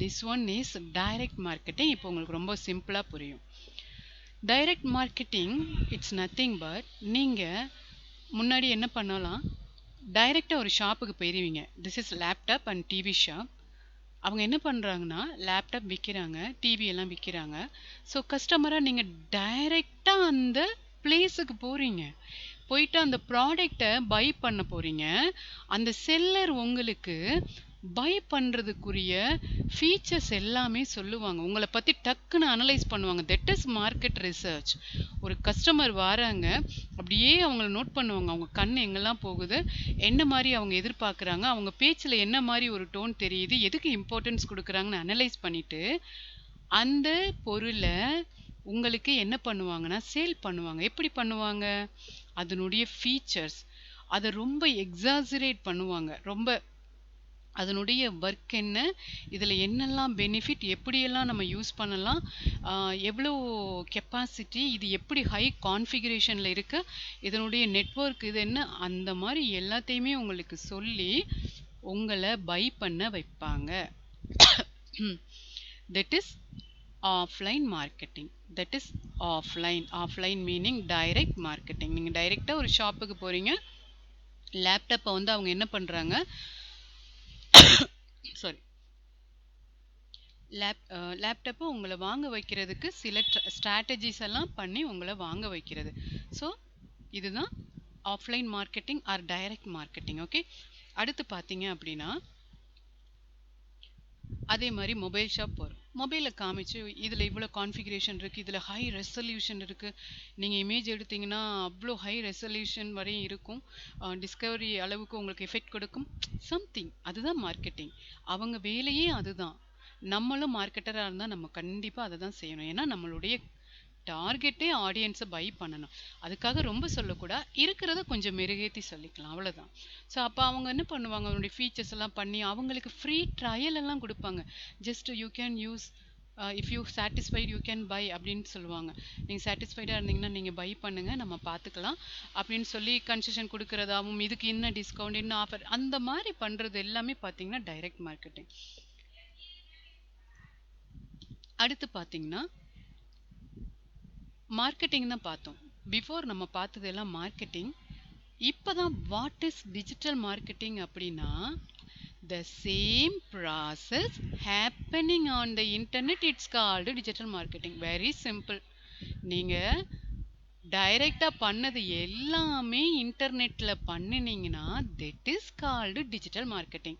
This one is direct marketing. இப்போ உங்களுக்கு ரொம்ப சிம்பிளாக புரியும். Direct marketing it's nothing but, நீங்கள் முன்னாடி என்ன பண்ணலாம், டைரெக்டாக ஒரு ஷாப்புக்கு போயிடுவீங்க. This is laptop and TV shop. அவங்க என்ன பண்ணுறாங்கன்னா லேப்டாப் விற்கிறாங்க, டிவி எல்லாம் விற்கிறாங்க. ஸோ கஸ்டமராக நீங்கள் டைரெக்டாக அந்த பிளேஸுக்கு போகிறீங்க, போயிட்டு அந்த ப்ராடக்டை பை பண்ண போகிறீங்க. அந்த செல்லர் உங்களுக்கு பை பண்ணுறதுக்குரிய ஃபீச்சர்ஸ் எல்லாமே சொல்லுவாங்க, உங்களை பற்றி டக்குன்னு அனலைஸ் பண்ணுவாங்க. That is market research. ஒரு கஸ்டமர் வராங்க, அப்படியே அவங்கள நோட் பண்ணுவாங்க. அவங்க கண் எங்கெல்லாம் போகுது, என்ன மாதிரி அவங்க எதிர்பார்க்குறாங்க, அவங்க பேச்சில் என்ன மாதிரி ஒரு டோன் தெரியுது, எதுக்கு இம்பார்ட்டன்ஸ் கொடுக்குறாங்கன்னு அனலைஸ் பண்ணிவிட்டு அந்த பொருளை உங்களுக்கு என்ன பண்ணுவாங்கன்னா சேல் பண்ணுவாங்க. எப்படி பண்ணுவாங்க, அதனுடைய ஃபீச்சர்ஸ் அதை ரொம்ப எக்ஸாசரேட் பண்ணுவாங்க. ரொம்ப அதனுடைய ஒர்க் என்ன, இதில் என்னெல்லாம் பெனிஃபிட், எப்படியெல்லாம் நம்ம யூஸ் பண்ணலாம், எவ்வளோ கெப்பாசிட்டி, இது எப்படி ஹை கான்ஃபிகரேஷனில் இருக்கு, இதனுடைய நெட்வொர்க் இது என்ன, அந்த மாதிரி எல்லாத்தையுமே உங்களுக்கு சொல்லி உங்களை பை பண்ண வைப்பாங்க. That is offline marketing. That is offline meaning direct marketing. நீங்க டைரக்டா ஒரு ஷாப்புக்கு போறீங்க, லேப்டாப்பை வந்து அவங்க என்ன பண்றாங்க, சாரி, லேப்டாப்பை உங்களை வாங்க வைக்கிறதுக்கு சில ஸ்ட்ராட்டஜிஸ் எல்லாம் பண்ணி உங்களை வாங்க வைக்கிறது. ஸோ இதுதான் offline marketing R direct marketing. Okay, அடுத்து பார்த்தீங்க அப்படின்னா அதே மாதிரி மொபைல் ஷாப் போகிறோம். மொபைலில் காமிச்சு இதில் இவ்வளோ கான்ஃபிகரேஷன் இருக்குது, இதில் ஹை ரெசல்யூஷன் இருக்குது, நீங்கள் இமேஜ் எடுத்தீங்கன்னா அவ்வளோ ஹை ரெசல்யூஷன் வரையும் இருக்கும், டிஸ்கவரி அளவுக்கு உங்களுக்கு எஃபெக்ட் கொடுக்கும், சம்திங். அதுதான் மார்க்கெட்டிங். அவங்க வேலையே அதுதான். நம்மளும் மார்க்கெட்டராக இருந்தால் நம்ம கண்டிப்பாக அதை தான் செய்யணும். ஏன்னா நம்மளுடைய டார்கெட்டே ஆடியன்ஸை பை பண்ணணும். அதுக்காக ரொம்ப சொல்லக்கூடாது, இருக்கிறத கொஞ்சம் மெருகேற்றி சொல்லிக்கலாம், அவ்வளோதான். ஸோ அப்போ அவங்க என்ன பண்ணுவாங்க, அவங்களுடைய ஃபீச்சர்ஸ் எல்லாம் பண்ணி அவங்களுக்கு ஃப்ரீ ட்ரையல் எல்லாம் கொடுப்பாங்க. Just you can use, if you satisfied you can by அப்படின்னு சொல்லுவாங்க. நீங்கள் சாட்டிஸ்ஃபைடாக இருந்தீங்கன்னா நீங்கள் பை பண்ணுங்கள், நம்ம பார்த்துக்கலாம் அப்படின்னு சொல்லி கன்செஷன் கொடுக்குறதாவும், இதுக்கு என்ன டிஸ்கவுண்ட், என்ன ஆஃபர், அந்த மாதிரி பண்ணுறது எல்லாமே பார்த்தீங்கன்னா டைரக்ட் மார்க்கெட்டிங். அடுத்து பார்த்தீங்கன்னா மார்க்கெட்டிங் தான் பார்த்தோம். பிஃபோர் நம்ம பார்த்தது எல்லாம் மார்க்கெட்டிங். இப்போதான் வாட் இஸ் டிஜிட்டல் மார்க்கெட்டிங் அப்படின்னா, the same process happening on the internet, it's called digital marketing. Very simple. நீங்க டைரக்டா பண்ணது எல்லாமே இன்டர்நெட்ல பண்ணினீங்கன்னா that is called digital marketing.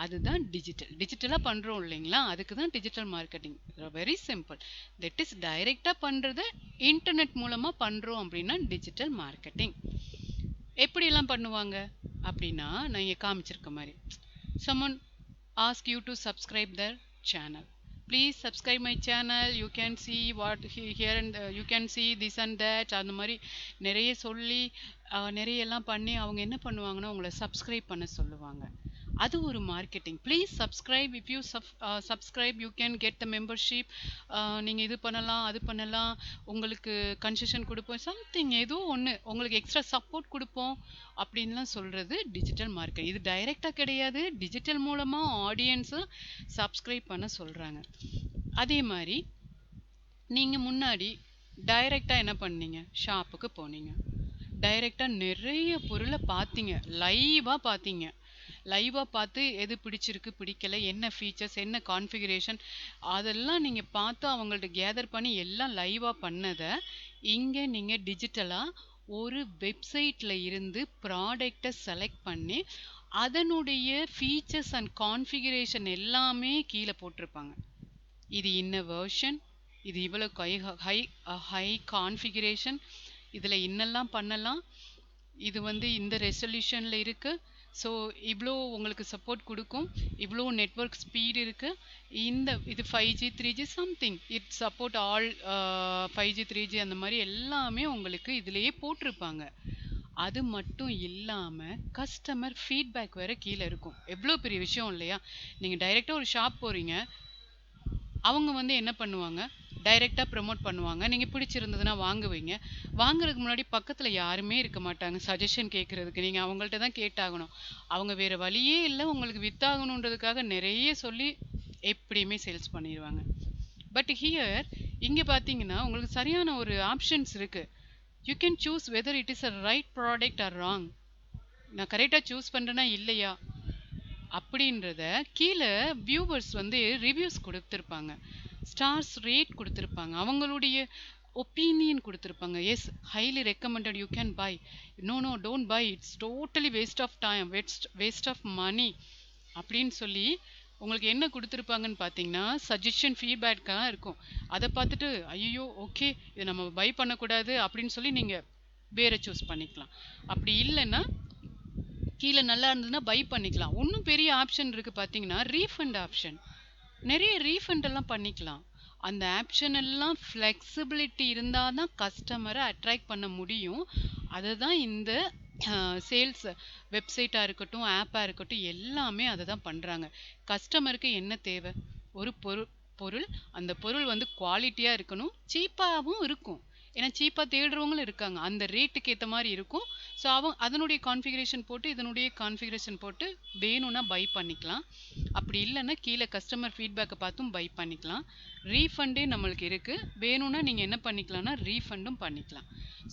அதுதான் டிஜிட்டலாக பண்ணுறோம் இல்லைங்களா, அதுக்கு தான் digital marketing. Very simple. That is டைரெக்டாக பண்ணுறத இன்டர்நெட் மூலமாக பண்ணுறோம் அப்படின்னா டிஜிட்டல் மார்க்கெட்டிங். எப்படியெல்லாம் பண்ணுவாங்க அப்படின்னா, நான் இங்கே காமிச்சிருக்க மாதிரி, someone ask you to subscribe their channel. Please subscribe my channel. You can see what here and you can see this and that. அந்த மாதிரி நிறைய சொல்லி நிறைய எல்லாம் பண்ணி அவங்க என்ன பண்ணுவாங்கன்னா உங்களை சப்ஸ்கிரைப் பண்ண சொல்லுவாங்க. அது ஒரு marketing. Please subscribe, if you subscribe you can get the membership. நீங்கள் இது பண்ணலாம், அது பண்ணலாம், உங்களுக்கு கன்செஷன் கொடுப்போம், சம்திங் ஏதோ ஒன்று உங்களுக்கு எக்ஸ்ட்ரா சப்போர்ட் கொடுப்போம் அப்படின்லாம் சொல்கிறது டிஜிட்டல் மார்க்கெட். இது டைரெக்டாக கிடையாது, டிஜிட்டல் மூலமாக ஆடியன்ஸை சப்ஸ்கிரைப் பண்ண சொல்கிறாங்க. அதே மாதிரி நீங்கள் முன்னாடி டைரெக்டாக என்ன பண்ணீங்க, ஷாப்புக்கு போனீங்க, டைரெக்டாக நிறைய பொருளை பார்த்தீங்க, லைவாக பார்த்து எது பிடிச்சிருக்கு பிடிக்கலை, என்ன ஃபீச்சர்ஸ், என்ன கான்ஃபிகரேஷன், அதெல்லாம் நீங்கள் பார்த்து அவங்கள்ட்ட கேதர் பண்ணி எல்லாம் லைவாக பண்ணதை இங்கே நீங்கள் டிஜிட்டலாக ஒரு வெப்சைட்டில் இருந்து ப்ராடக்டை செலக்ட் பண்ணி அதனுடைய ஃபீச்சர்ஸ் அண்ட் கான்ஃபிகரேஷன் எல்லாமே கீழே போட்டிருப்பாங்க. இது இன்ன வெர்ஷன், இது இவ்வளோ ஹை கான்ஃபிகரேஷன், இதில் இன்னெல்லாம் பண்ணலாம், இது வந்து இந்த ரெசல்யூஷனில் இருக்குது, ஸோ இவ்வளோ உங்களுக்கு சப்போர்ட் கொடுக்கும், இவ்வளோ நெட்வொர்க் ஸ்பீடு இருக்குது, இது 5G 3G something, it support all 5G 3G அந்த மாதிரி எல்லாமே உங்களுக்கு இதிலேயே போட்டிருப்பாங்க. அது மட்டும் இல்லாமல் கஸ்டமர் ஃபீட்பேக் வேறு கீழே இருக்கும். எவ்வளோ பெரிய விஷயம் இல்லையா? நீங்கள் டைரெக்டாக ஒரு ஷாப் போகிறீங்க, அவங்க வந்து என்ன பண்ணுவாங்க, டைரெக்டாக ப்ரமோட் பண்ணுவாங்க, நீங்கள் பிடிச்சிருந்ததுன்னா வாங்குவீங்க. வாங்குறதுக்கு முன்னாடி பக்கத்தில் யாருமே இருக்க மாட்டாங்க சஜஷன் கேட்குறதுக்கு, நீங்கள் அவங்கள்ட்ட தான் கேட்டாகணும். அவங்க வேறு வழியே இல்லை, உங்களுக்கு வித்தாகணுன்றதுக்காக நிறைய சொல்லி எப்படியுமே சேல்ஸ் பண்ணிடுவாங்க. பட் ஹியர் இங்கே பார்த்தீங்கன்னா உங்களுக்கு சரியான ஒரு ஆப்ஷன்ஸ் இருக்குது. You can choose weather it is a right product or wrong. நான் கரெக்டாக சூஸ் பண்ணுறேன்னா இல்லையா அப்படின்றத கீழே வியூவர்ஸ் வந்து ரிவ்யூஸ் கொடுத்துருப்பாங்க, ஸ்டார்ஸ் ரேட் கொடுத்துருப்பாங்க, அவங்களுடைய ஒப்பீனியன் கொடுத்துருப்பாங்க. Yes, highly recommended, you can buy, no don't buy, it's totally waste of time, waste of money அப்படின்னு சொல்லி உங்களுக்கு என்ன கொடுத்துருப்பாங்கன்னு பார்த்தீங்கன்னா சஜஷன் ஃபீட்பேக்காக இருக்கும். அதை பார்த்துட்டு ஐயோ ஓகே இதை நம்ம பை பண்ணக்கூடாது அப்படின்னு சொல்லி நீங்கள் வேறு சூஸ் பண்ணிக்கலாம். அப்படி இல்லைன்னா கீழே நல்லா இருந்ததுன்னா பை பண்ணிக்கலாம். இன்னும் பெரிய ஆப்ஷன் இருக்குது பார்த்தீங்கன்னா ரீஃபண்ட் ஆப்ஷன். நிறைய ரீஃபண்ட் எல்லாம் பண்ணிக்கலாம். அந்த ஆப்ஷன் எல்லாம் ஃப்ளெக்சிபிலிட்டி இருந்தால் தான் கஸ்டமரை அட்ராக்ட் பண்ண முடியும். அதை தான் இந்த சேல்ஸ் வெப்சைட்டாக இருக்கட்டும், ஆப்பாக இருக்கட்டும், எல்லாமே அதை தான் பண்ணுறாங்க. கஸ்டமருக்கு என்ன தேவை, ஒரு பொருள், அந்த பொருள் வந்து குவாலிட்டியாக இருக்கணும், சீப்பாகவும் இருக்கும். ஏன்னா சீப்பாக தேடுறவங்களும் இருக்காங்க, அந்த ரேட்டுக்கு ஏற்ற மாதிரி இருக்கும். ஸோ அதனுடைய கான்ஃபிகரேஷன் போட்டு இதனுடைய கான்ஃபிகரேஷன் போட்டு வேணும்னா பை பண்ணிக்கலாம். அப்படி இல்லைன்னா கீழே கஸ்டமர் ஃபீட்பேக்கை பார்த்தும் பை பண்ணிக்கலாம். ரீஃபண்டே நம்மளுக்கு இருக்குது, வேணும்னா நீங்கள் என்ன பண்ணிக்கலாம்னா ரீஃபண்டும் பண்ணிக்கலாம்.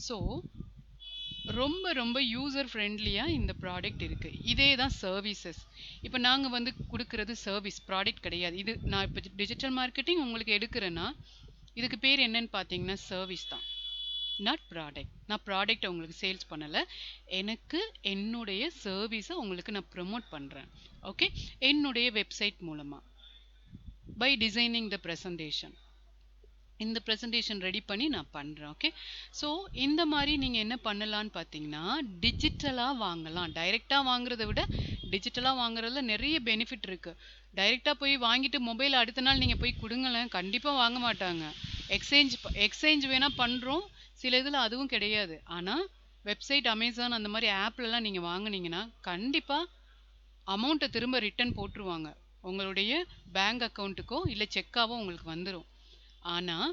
ஸோ ரொம்ப ரொம்ப யூசர் ஃப்ரெண்ட்லியாக இந்த ப்ராடக்ட் இருக்குது. இதே தான் சர்வீசஸ். இப்போ நாங்கள் வந்து கொடுக்கறது சர்வீஸ், ப்ராடக்ட் கிடையாது. இது நான் இப்போ டிஜிட்டல் மார்க்கெட்டிங் உங்களுக்கு எடுக்கிறேன்னா இதுக்கு பேர் என்னன்னு பார்த்தீங்கன்னா சர்வீஸ் தான், நாட் ப்ராடக்ட். நான் ப்ராடக்ட் உங்களுக்கு சேல்ஸ் பண்ணலை, எனக்கு என்னுடைய சர்வீஸை உங்களுக்கு நான் ப்ரமோட் பண்ணுறேன். ஓகே, என்னுடைய வெப்சைட் மூலமாக பை டிசைனிங் த ப்ரெசன்டேஷன், இந்த ப்ரெசன்டேஷன் ரெடி பண்ணி நான் பண்ணுறேன். ஓகே, ஸோ இந்த மாதிரி நீங்கள் என்ன பண்ணலான்னு பார்த்தீங்கன்னா டிஜிட்டலாக வாங்கலாம். டைரெக்டாக வாங்குறத விட டிஜிட்டலாக வாங்குறதுல நிறைய பெனிஃபிட் இருக்குது. டைரெக்டாக போய் வாங்கிட்டு மொபைல் அடுத்த நாள் நீங்கள் போய் கொடுங்களேன், கண்டிப்பாக வாங்க மாட்டாங்க. எக்ஸ்சேஞ்ச் வேணால் பண்ணுறோம் சில இதில், அதுவும் கிடையாது. ஆனால் வெப்சைட், அமேசான் அந்த மாதிரி ஆப்லலாம் நீங்கள் வாங்குனீங்கன்னா கண்டிப்பாக அமௌண்ட்டை திரும்ப ரிட்டர்ன் போட்டுருவாங்க, உங்களுடைய பேங்க் அக்கௌண்ட்டுக்கோ இல்லை செக்காவோ உங்களுக்கு வந்துடும். ஆனால்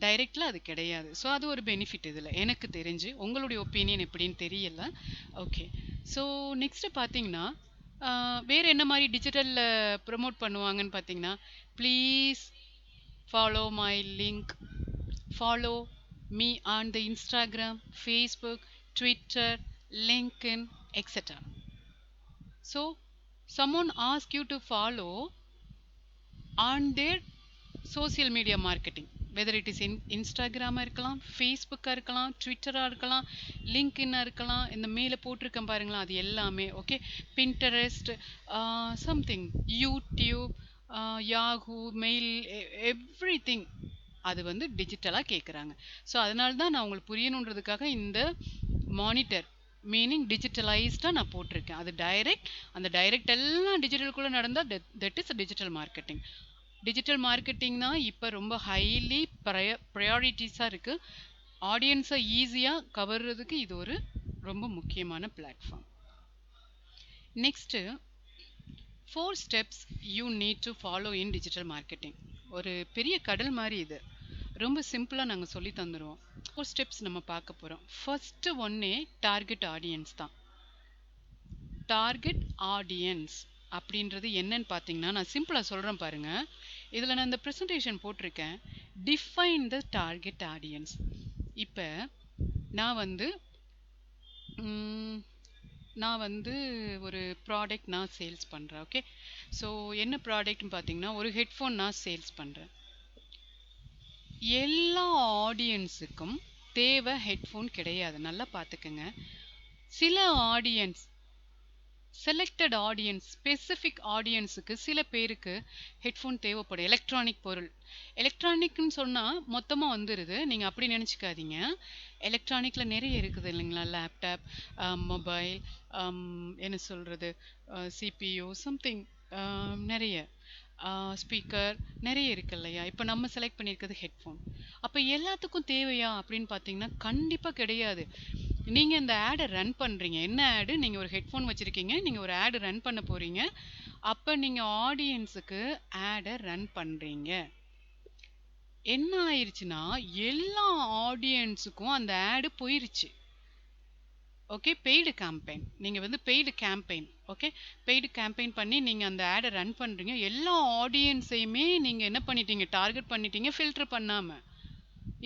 டைரெக்டில் அது கிடையாது. ஸோ அது ஒரு பெனிஃபிட் இதில் எனக்கு தெரிஞ்சு. உங்களுடைய ஒப்பீனியன் எப்படின்னு தெரியல. ஓகே, ஸோ நெக்ஸ்ட்டு பார்த்தீங்கன்னா வேறு என்ன மாதிரி டிஜிட்டலில் ப்ரமோட் பண்ணுவாங்கன்னு பார்த்தீங்கன்னா, please follow my link, follow me on the Instagram, Facebook, Twitter, LinkedIn, etc. So someone ask you to follow on their social media marketing, whether it is in Instagram இருக்கலாம், Facebook இருக்கலாம், Twitter இருக்கலாம், LinkedIn இருக்கலாம், இந்த மேலே போட்டிருக்கேன் பாருங்களா அது எல்லாமே. Okay, Pinterest, something, YouTube, Yahoo mail, everything அது வந்து டிஜிட்டலாக கேட்குறாங்க. ஸோ அதனால தான் நான் உங்களுக்கு புரியணுன்றதுக்காக இந்த மானிட்டர் மீனிங் டிஜிட்டலைஸ்டாக நான் போட்டிருக்கேன். அது டைரக்ட், அந்த டைரக்ட் எல்லாம் டிஜிட்டலுக்குள்ளே நடந்தால் that is digital marketing. Digital மார்க்கெட்டிங்னா இப்போ ரொம்ப ஹைலி ப்ரையாரிட்டிஸாக இருக்குது. ஆடியன்ஸை ஈஸியாக கவர்றதுக்கு இது ஒரு ரொம்ப முக்கியமான platform. Next 4 steps you need to follow in digital marketing. ஒரு பெரிய கடல் மாதிரி இது, ரொம்ப சிம்பிளாக நாங்கள் சொல்லி தந்துடுவோம். 4 steps நம்ம பார்க்க போகிறோம். ஃபர்ஸ்ட்டு ஒன்னே டார்கெட் ஆடியன்ஸ் தான். டார்கெட் ஆடியன்ஸ் அப்படின்றது என்னன்னு பார்த்தீங்கன்னா, நான் சிம்பிளாக சொல்கிறேன் பாருங்கள். இதில் நான் இந்த ப்ரெசன்டேஷன் போட்டிருக்கேன், டிஃபைன் த டார்கெட் ஆடியன்ஸ். இப்போ நான் வந்து ஒரு ப்ராடக்ட் நான் சேல்ஸ் பண்ணுறேன். ஓகே, ஸோ என்ன ப்ராடக்ட்னு பார்த்தீங்கன்னா ஒரு ஹெட்ஃபோன் நான் சேல்ஸ் பண்ணுறேன். எல்லா ஆடியன்ஸுக்கும் தேவை ஹெட்ஃபோன் கிடையாது, நல்லா பார்த்துக்கங்க. சில ஆடியன்ஸ், செலக்டட் ஆடியன்ஸ், ஸ்பெசிஃபிக் ஆடியன்ஸுக்கு சில பேருக்கு ஹெட்ஃபோன் தேவைப்படும். எலக்ட்ரானிக் பொருள், எலக்ட்ரானிக்னு சொன்னால் மொத்தமாக வந்துடுது, நீங்கள் அப்படி நினச்சிக்காதீங்க. எலக்ட்ரானிக்கில் நிறைய இருக்குது இல்லைங்களா, லேப்டாப், மொபைல், என்ன சொல்கிறது, சிபியூ, சம்திங், நிறைய ஸ்பீக்கர் நிறைய இருக்கு இல்லையா. இப்போ நம்ம செலக்ட் பண்ணியிருக்கிறது ஹெட்ஃபோன். அப்போ எல்லாத்துக்கும் தேவையா அப்படின்னு பார்த்தீங்கன்னா கண்டிப்பாக கிடையாது. நீங்கள் இந்த ஆடை ரன் பண்ணுறீங்க, என்ன ஆடு, நீங்கள் ஒரு ஹெட்ஃபோன் வச்சுருக்கீங்க, நீங்கள் ஒரு ஆடு ரன் பண்ண போகிறீங்க. அப்போ நீங்கள் ஆடியன்ஸுக்கு ஆடை ரன் பண்ணுறீங்க. என்ன ஆயிடுச்சுன்னா எல்லா ஆடியன்ஸுக்கும் அந்த ஆடு போயிருச்சு. ஓகே, பெய்டு கேம்பெயின், நீங்கள் வந்து paid campaign, okay, paid campaign பண்ணி நீங்கள் அந்த ஆடை ரன் பண்ணுறீங்க. எல்லா ஆடியன்ஸையுமே நீங்கள் என்ன பண்ணிட்டீங்க, டார்கெட் பண்ணிட்டீங்க ஃபில்டர் பண்ணாமல்.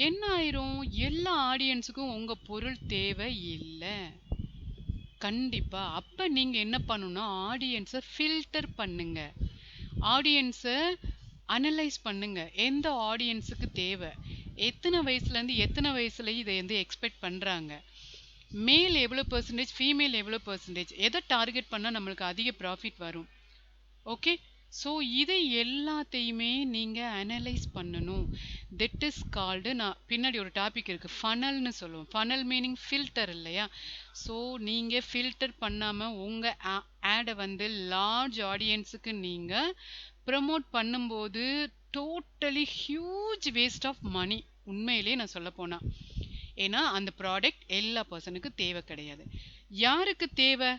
என்ன ஆயிரும், எல்லா ஆடியன்ஸுக்கும் உங்கள் பொருள் தேவை இல்லை கண்டிப்பாக. அப்போ நீங்கள் என்ன பண்ணணும்னா ஆடியன்ஸை ஃபில்டர் பண்ணுங்க, ஆடியன்ஸை அனலைஸ் பண்ணுங்க. எந்த ஆடியன்ஸுக்கு தேவை, எத்தனை வயசுலேருந்து எத்தனை வயசுலேயும் இதை வந்து எக்ஸ்பெக்ட் பண்ணுறாங்க, மேல் எவ்வளோ பர்சன்டேஜ், ஃபீமேல் எவ்வளோ பர்சன்டேஜ், எதை டார்கெட் பண்ணால் நம்மளுக்கு அதிக ப்ராஃபிட் வரும். ஓகே, ஸோ இதை எல்லாத்தையுமே நீங்கள் அனலைஸ் பண்ணணும். தட் இஸ் கால்டு, நான் பின்னாடி ஒரு டாபிக் இருக்குது, ஃபனல்னு சொல்லுவோம். ஃபனல் மீனிங் ஃபில்டர் இல்லையா. ஸோ நீங்கள் ஃபில்டர் பண்ணாமல் உங்கள் ஆடை வந்து லார்ஜ் ஆடியன்ஸுக்கு நீங்கள் ப்ரமோட் பண்ணும்போது totally huge waste of money, உண்மையிலே நான் சொல்ல போனால். ஏன்னா அந்த ப்ராடக்ட் எல்லா பர்சனுக்கு தேவை கிடையாது. யாருக்கு தேவை,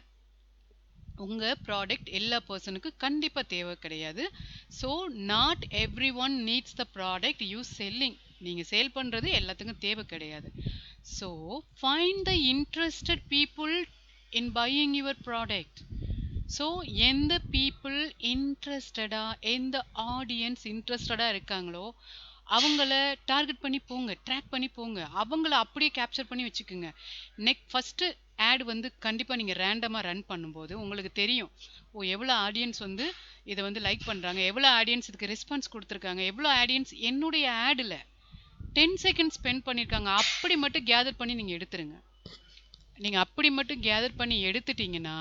உங்கள் ப்ராடக்ட் எல்லா பர்சனுக்கு கண்டிப்பாக தேவை கிடையாது. So not every one needs the product you selling. நீங்கள் சேல் பண்ணுறது எல்லாத்துக்கும் தேவை கிடையாது. So find the interested people in buying your product. So எந்த பீப்புள் இன்ட்ரெஸ்டடாக, எந்த ஆடியன்ஸ் இன்ட்ரெஸ்டடாக இருக்காங்களோ அவங்கள டார்கெட் பண்ணி போங்க, ட்ராக் பண்ணி போங்க, அவங்கள அப்படியே கேப்சர் பண்ணி வச்சுக்கோங்க. ஃபஸ்ட்டு ஆட் வந்து கண்டிப்பாக நீங்கள் ரேண்டமாக ரன் பண்ணும்போது உங்களுக்கு தெரியும், எவ்வளோ ஆடியன்ஸ் வந்து இதை வந்து லைக் பண்ணுறாங்க, எவ்வளோ ஆடியன்ஸ் இதுக்கு ரெஸ்பான்ஸ் கொடுத்துருக்காங்க, எவ்வளோ ஆடியன்ஸ் என்னுடைய ஆடில் 10 செகண்ட்ஸ் ஸ்பெண்ட் பண்ணியிருக்காங்க. அப்படி மட்டும் கேதர் பண்ணி நீங்கள் எடுத்துருங்க. நீங்கள் அப்படி மட்டும் கேதர் பண்ணி எடுத்துட்டிங்கன்னா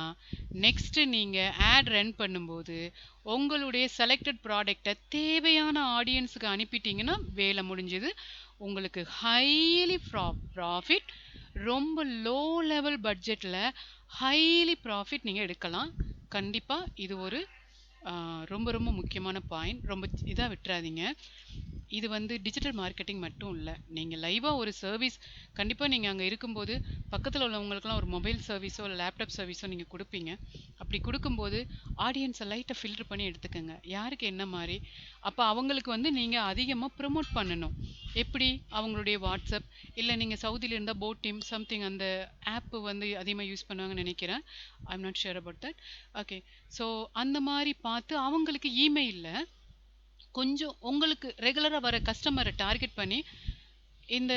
நெக்ஸ்ட்டு நீங்கள் ஆட் ரன் பண்ணும்போது உங்களுடைய செலக்டட் ப்ராடக்டை தேவையான ஆடியன்ஸுக்கு அனுப்பிட்டீங்கன்னா வேலை முடிஞ்சது. உங்களுக்கு ஹைலி ப்ராஃபிட், ரொம்ப லோ லெவல் பட்ஜெட்டில் ஹைலி ப்ராஃபிட் நீங்கள் எடுக்கலாம். கண்டிப்பாக இது ஒரு ரொம்ப ரொம்ப முக்கியமான பாயிண்ட். ரொம்ப இதாக விட்டுறாதீங்க. இது வந்து டிஜிட்டல் மார்க்கெட்டிங் மட்டும் இல்லை, நீங்கள் லைவாக ஒரு சர்வீஸ் கண்டிப்பாக நீங்கள் அங்கே இருக்கும்போது பக்கத்தில் உள்ளவங்களுக்குலாம் ஒரு மொபைல் சர்வீஸோ இல்லை லேப்டாப் சர்வீஸோ நீங்கள் கொடுப்பீங்க. அப்படி கொடுக்கும்போது ஆடியன்ஸை லைட்டை ஃபில்டர் பண்ணி எடுத்துக்கோங்க, யாருக்கு என்ன மாதிரி. அப்போ அவங்களுக்கு வந்து நீங்கள் அதிகமாக ப்ரமோட் பண்ணணும். எப்படி? அவங்களுடைய வாட்ஸ்அப், இல்லை நீங்கள் சவுதியில் இருந்தால் போட் டீம் சம்திங் அந்த ஆப்பு வந்து அதிகமாக யூஸ் பண்ணுவாங்கன்னு நினைக்கிறேன். I'm not sure about that. Okay, so அந்த மாதிரி பார்த்து அவங்களுக்கு இமெயிலில் கொஞ்சம் உங்களுக்கு ரெகுலராக வர கஸ்டமரை டார்கெட் பண்ணி, இந்த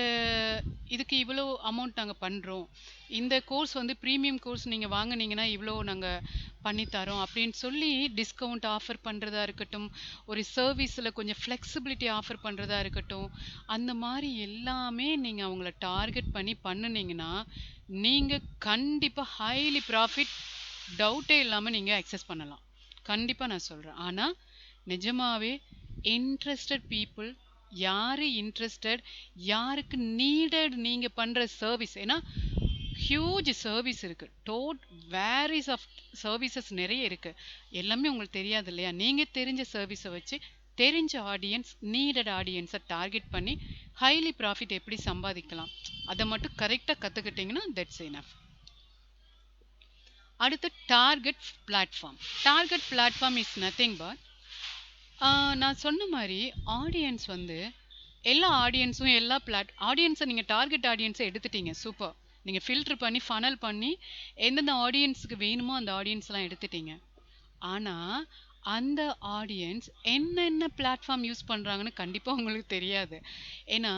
இதுக்கு இவ்வளோ அமௌண்ட் நாங்கள் பண்ணுறோம், இந்த கோர்ஸ் வந்து ப்ரீமியம் கோர்ஸ் நீங்கள் வாங்கினீங்கன்னா இவ்வளோ நாங்கள் பண்ணித்தரோம் அப்படின்னு சொல்லி டிஸ்கவுண்ட் ஆஃபர் பண்ணுறதா இருக்கட்டும், ஒரு சர்வீஸில் கொஞ்சம் ஃப்ளெக்சிபிலிட்டி ஆஃபர் பண்ணுறதா இருக்கட்டும், அந்த மாதிரி எல்லாமே நீங்கள் அவங்கள டார்கெட் பண்ணி பண்ணினீங்கன்னா நீங்கள் கண்டிப்பாக ஹைலி ப்ராஃபிட் டவுட்டே இல்லாமல் நீங்கள் அக்சஸ் பண்ணலாம். கண்டிப்பாக நான் சொல்கிறேன். ஆனால் நிஜமாவே இன்ட்ரெஸ்டட் பீப்புள், யார் இன்ட்ரெஸ்டட், யாருக்கு நீடட் நீங்கள் பண்ணுற சர்வீஸ். ஏன்னா ஹியூஜ் சர்வீஸ் இருக்குது, வேரிஸ் ஆஃப் சர்வீசஸ் நிறைய இருக்குது. எல்லாமே உங்களுக்கு தெரியாது இல்லையா? நீங்கள் தெரிஞ்ச சர்வீஸை வச்சு தெரிஞ்ச ஆடியன்ஸ், நீடட் ஆடியன்ஸை டார்கெட் பண்ணி ஹைலி ப்ராஃபிட் எப்படி சம்பாதிக்கலாம் அதை மட்டும் கரெக்டாக கற்றுக்கிட்டிங்கன்னா தட்ஸ் எனஃப். அடுத்து target platform. Target platform is nothing but, நான் சொன்ன மாதிரி ஆடியன்ஸ் வந்து எல்லா ஆடியன்ஸும் எல்லா ஆடியன்ஸை நீங்கள் டார்கெட் ஆடியன்ஸை எடுத்துட்டீங்க, சூப்பர். நீங்கள் ஃபில்டர் பண்ணி ஃபனல் பண்ணி எந்தெந்த ஆடியன்ஸுக்கு வேணுமோ அந்த ஆடியன்ஸ்லாம் எடுத்துட்டீங்க. ஆனால் அந்த ஆடியன்ஸ் என்னென்ன பிளாட்ஃபார்ம் யூஸ் பண்ணுறாங்கன்னு கண்டிப்பாக உங்களுக்கு தெரியாது. ஏன்னா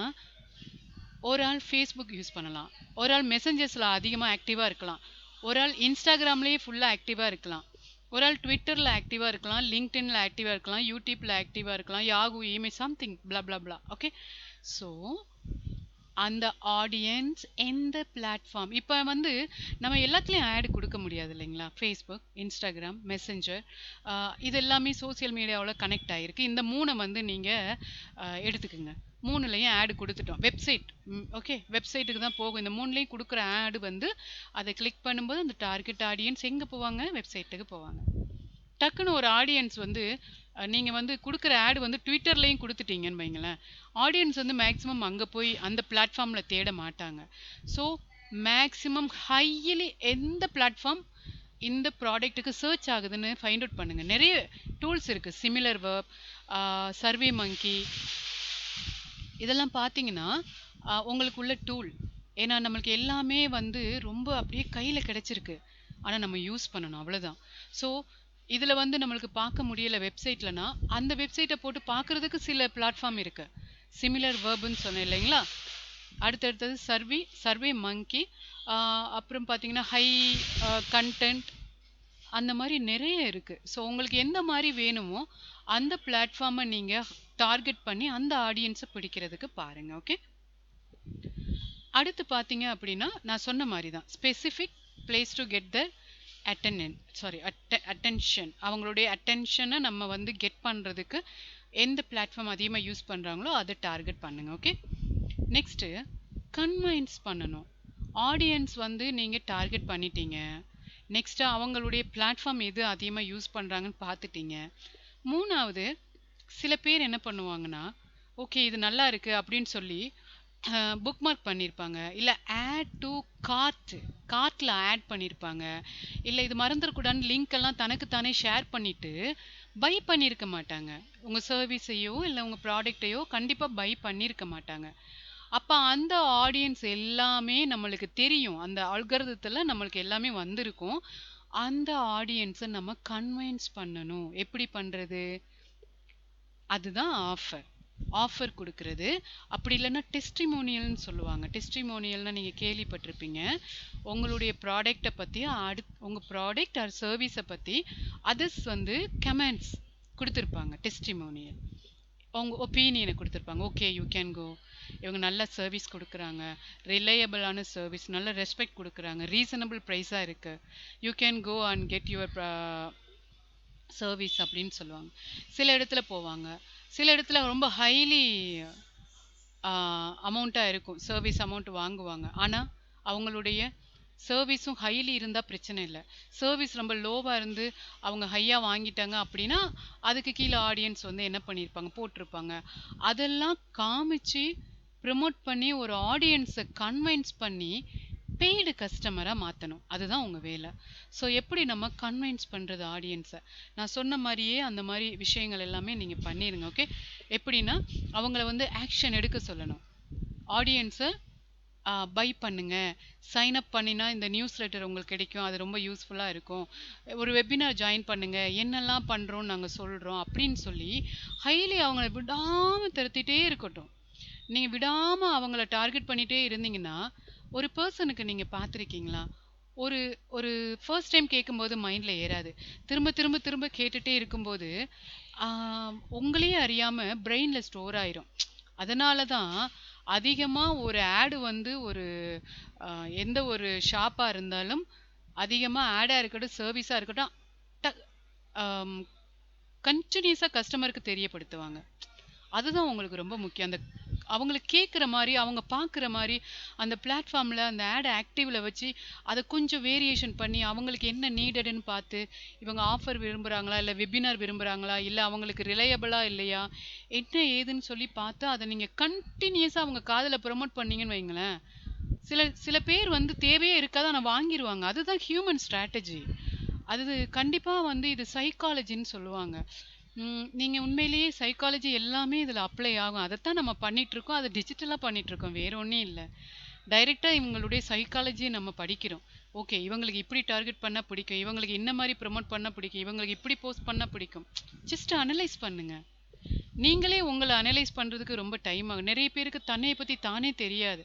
ஒரு ஆள் ஃபேஸ்புக் யூஸ் பண்ணலாம், ஒரு ஆள் மெசஞ்சர்ஸில் அதிகமாக ஆக்டிவாக இருக்கலாம், ஒரு ஆள் இன்ஸ்டாகிராம்லேயே ஃபுல்லாக ஆக்டிவாக இருக்கலாம், ஒரு ஆள் ட்விட்டரில் ஆக்டிவாக இருக்கலாம், லிங்க்டின்ல ஆக்டிவாக இருக்கலாம், யூடியூப்பில் ஆக்டிவாக இருக்கலாம், யாகு இமெயில் சம்திங் பிளா பிளா பிளா. ஓகே, ஸோ அந்த ஆடியன்ஸ் எந்த பிளாட்ஃபார்ம், இப்போ வந்து நம்ம எல்லாத்துலேயும் ஆட் கொடுக்க முடியாது இல்லைங்களா? ஃபேஸ்புக், இன்ஸ்டாகிராம், மெசஞ்சர், இது எல்லாமே சோசியல் மீடியாவில் கனெக்ட் ஆகிருக்கு. இந்த 3 வந்து நீங்கள் எடுத்துக்கோங்க. 3லையும் ஆடு கொடுத்துட்டோம். வெப்சைட், ஓகே, வெப்சைட்டுக்கு தான் போகும். இந்த 3லையும் கொடுக்குற ஆடு வந்து அதை கிளிக் பண்ணும்போது அந்த டார்கெட் ஆடியன்ஸ் எங்கே போவாங்க? வெப்சைட்டுக்கு போவாங்க. டக்குன்னு ஒரு ஆடியன்ஸ் வந்து நீங்கள் வந்து கொடுக்குற ஆடு வந்து ட்விட்டர்லேயும் கொடுத்துட்டீங்கன்னு வைங்களேன், ஆடியன்ஸ் வந்து மேக்ஸிமம் அங்கே போய் அந்த பிளாட்ஃபார்மில் தேட மாட்டாங்க. ஸோ மேக்ஸிமம் ஹைலி எந்த பிளாட்ஃபார்ம் இந்த ப்ராடக்ட்டுக்கு சர்ச் ஆகுதுன்னு ஃபைண்ட் அவுட் பண்ணுங்கள். நிறைய டூல்ஸ் இருக்குது, சிமிலர் வெர்ப், சர்வே மங்கி, இதெல்லாம் பார்த்தீங்கன்னா உங்களுக்கு உள்ள டூல். ஏன்னா நம்மளுக்கு எல்லாமே வந்து ரொம்ப அப்படியே கையில் கிடச்சிருக்கு, ஆனால் நம்ம யூஸ் பண்ணணும், அவ்வளோதான். ஸோ இதில் வந்து நம்மளுக்கு பார்க்க முடியலை வெப்சைட்லனா அந்த வெப்சைட்டை போட்டு பார்க்குறதுக்கு சில பிளாட்ஃபார்ம் இருக்குது. சிமிலர் வேர்புன்னு சொன்னேன் இல்லைங்களா? அடுத்தடுத்தது சர்வே மங்கி, அப்புறம் பார்த்தீங்கன்னா ஹை கண்டென்ட், அந்த மாதிரி நிறைய இருக்குது. ஸோ உங்களுக்கு எந்த மாதிரி வேணுமோ அந்த பிளாட்ஃபார்மை நீங்கள் டார்கெட் பண்ணி அந்த ஆடியன்ஸை பிடிக்கிறதுக்கு பாருங்கள். ஓகே, அடுத்து பார்த்தீங்க அப்படின்னா நான் சொன்ன மாதிரி தான் specific place to get the attention. அவங்களுடைய அட்டென்ஷனை நம்ம வந்து கெட் பண்ணுறதுக்கு எந்த பிளாட்ஃபார்ம் அதிகமாக யூஸ் பண்ணுறாங்களோ அதை டார்கெட் பண்ணுங்க. ஓகே, நெக்ஸ்ட்டு கன்வின்ஸ் பண்ணணும். ஆடியன்ஸ் வந்து நீங்கள் டார்கெட் பண்ணிட்டீங்க, நெக்ஸ்ட்டு அவங்களுடைய பிளாட்ஃபார்ம் எது அதிகமாக யூஸ் பண்ணுறாங்கன்னு பார்த்துட்டீங்க. 3வது, சில பேர் என்ன பண்ணுவாங்கன்னா, ஓகே இது நல்லா இருக்குது அப்படின்னு சொல்லி புக் மார்க் பண்ணியிருப்பாங்க, இல்லை ஆட் டு கார்ட்டில் ஆட் பண்ணியிருப்பாங்க, இல்லை இது மறந்துடக்கூடாதுன்னு லிங்க் எல்லாம் தனக்கு தானே ஷேர் பண்ணிட்டு பை பண்ணியிருக்க மாட்டாங்க. உங்கள் சர்வீஸையோ இல்லை உங்கள் ப்ராடக்டையோ கண்டிப்பாக பை பண்ணியிருக்க மாட்டாங்க. அப்போ அந்த ஆடியன்ஸ் எல்லாமே நம்மளுக்கு தெரியும், அந்த அல்கரிதத்தில் நம்மளுக்கு எல்லாமே வந்திருக்கும். அந்த ஆடியன்ஸை நம்ம கன்வின்ஸ் பண்ணணும். எப்படி பண்ணுறது? அதுதான் ஆஃபர் கொடுக்கறது. அப்படி இல்லைன்னா டெஸ்டிமோனியல்னு சொல்லுவாங்க. டெஸ்டிமோனியல்னா நீங்கள் கேள்விப்பட்டிருப்பீங்க. உங்களுடைய ப்ராடக்டை பற்றி உங்கள் ப்ராடக்ட் ஆர் சர்வீஸை பற்றி அதர்ஸ் வந்து கமெண்ட்ஸ் கொடுத்துருப்பாங்க. டெஸ்டிமோனியல் அவங்க ஒப்பீனியனை கொடுத்துருப்பாங்க. ஓகே, யூ கேன் கோ, இவங்க நல்ல சர்வீஸ் கொடுக்குறாங்க, ரிலையபிளான சர்வீஸ், நல்ல ரெஸ்பெக்ட் கொடுக்குறாங்க, ரீசனபிள் ப்ரைஸாக இருக்குது, you can go and get your service அப்படின்னு சொல்லுவாங்க. சில இடத்துல போவாங்க, சில இடத்துல ரொம்ப ஹைலி அமௌண்ட்டாக இருக்கும், சர்வீஸ் அமௌண்ட் வாங்குவாங்க. ஆனால் அவங்களுடைய சர்வீஸும் ஹைலி இருந்தால் பிரச்சனை இல்லை. சர்வீஸ் ரொம்ப லோவாக இருந்து அவங்க ஹையாக வாங்கிட்டாங்க அப்படின்னா அதுக்கு கீழே ஆடியன்ஸ் வந்து என்ன பண்ணியிருப்பாங்க, போட்டிருப்பாங்க. அதெல்லாம் காமிச்சு ப்ரமோட் பண்ணி ஒரு ஆடியன்ஸை கன்வின்ஸ் பண்ணி பெய்டு கஸ்டமராக மாற்றணும். அதுதான் உங்கள் வேலை. ஸோ எப்படி நம்ம கன்வின்ஸ் பண்ணுறது ஆடியன்ஸை? நான் சொன்ன மாதிரியே அந்த மாதிரி விஷயங்கள் எல்லாமே நீங்கள் பண்ணிடுங்க. ஓகே, எப்படின்னா அவங்கள வந்து ஆக்ஷன் எடுக்க சொல்லணும். ஆடியன்ஸை பை பண்ணுங்க, சைன் அப் பண்ணினா இந்த நியூஸ் லெட்டர் உங்களுக்கு கிடைக்கும், அது ரொம்ப யூஸ்ஃபுல்லாக இருக்கும், ஒரு வெபினார் ஜாயின் பண்ணுங்க, என்னெல்லாம் பண்ணுறோம் நாங்கள் சொல்கிறோம் அப்படின்னு சொல்லி ஹைலி அவங்கள விடாமல் திரத்திட்டே இருக்கட்டும். நீங்கள் விடாமல் அவங்கள டார்கெட் பண்ணிகிட்டே இருந்தீங்கன்னா ஒரு பர்சனுக்கு நீங்கள் பார்த்துருக்கீங்களா, ஒரு ஒரு ஃபர்ஸ்ட் டைம் கேட்கும்போது மைண்டில் ஏறாது, திரும்ப திரும்ப திரும்ப கேட்டுகிட்டே இருக்கும்போது உங்களையே அறியாமல் பிரெயினில் ஸ்டோர் ஆயிரும். அதனால தான் அதிகமாக ஒரு ஆடு வந்து ஒரு எந்த ஒரு ஷாப்பாக இருந்தாலும் அதிகமாக ஆடாக இருக்கட்டும் சர்வீஸாக இருக்கட்டும் கண்டினியூஸாக கஸ்டமருக்கு தெரியப்படுத்துவாங்க. அதுதான் உங்களுக்கு ரொம்ப முக்கியம். அந்த அவங்களுக்கு கேட்குற மாதிரி, அவங்க பார்க்குற மாதிரி அந்த பிளாட்ஃபார்மில் அந்த ஆடை ஆக்டிவில் வச்சு அதை கொஞ்சம் வேரியேஷன் பண்ணி அவங்களுக்கு என்ன நீடடுன்னு பார்த்து, இவங்க ஆஃபர் விரும்புகிறாங்களா, இல்லை வெபினார் விரும்புகிறாங்களா, இல்லை அவங்களுக்கு ரிலையபிளாக இல்லையா, என்ன ஏதுன்னு சொல்லி பார்த்து அதை நீங்கள் கண்டினியூஸாக அவங்க காதில் ப்ரமோட் பண்ணீங்கன்னு வைங்களேன், சில பேர் வந்து தேவையே இருக்காது ஆனால் வாங்கிடுவாங்க. அதுதான் ஹியூமன் ஸ்ட்ராட்டஜி. அது கண்டிப்பாக வந்து இது சைக்காலஜின்னு சொல்லுவாங்க. நீங்கள் உண்மையிலேயே சைக்காலஜி எல்லாமே இதில் அப்ளை ஆகும். அதைத்தான் நம்ம பண்ணிகிட்ருக்கோம், அதை டிஜிட்டலாக பண்ணிகிட்ருக்கோம், வேற ஒன்றும் இல்லை. டைரெக்டாக இவங்களுடைய சைக்காலஜியை நம்ம படிக்கிறோம். ஓகே, இவங்களுக்கு இப்படி டார்கெட் பண்ணால் பிடிக்கும், இவங்களுக்கு என்ன மாதிரி ப்ரமோட் பண்ணால் பிடிக்கும், இவங்களுக்கு இப்படி போஸ்ட் பண்ணால் பிடிக்கும். ஜஸ்ட் அனலைஸ் பண்ணுங்க. நீங்களே உங்களை அனலைஸ் பண்ணுறதுக்கு ரொம்ப டைம் ஆகும். நிறைய பேருக்கு தன்னையை பற்றி தானே தெரியாது.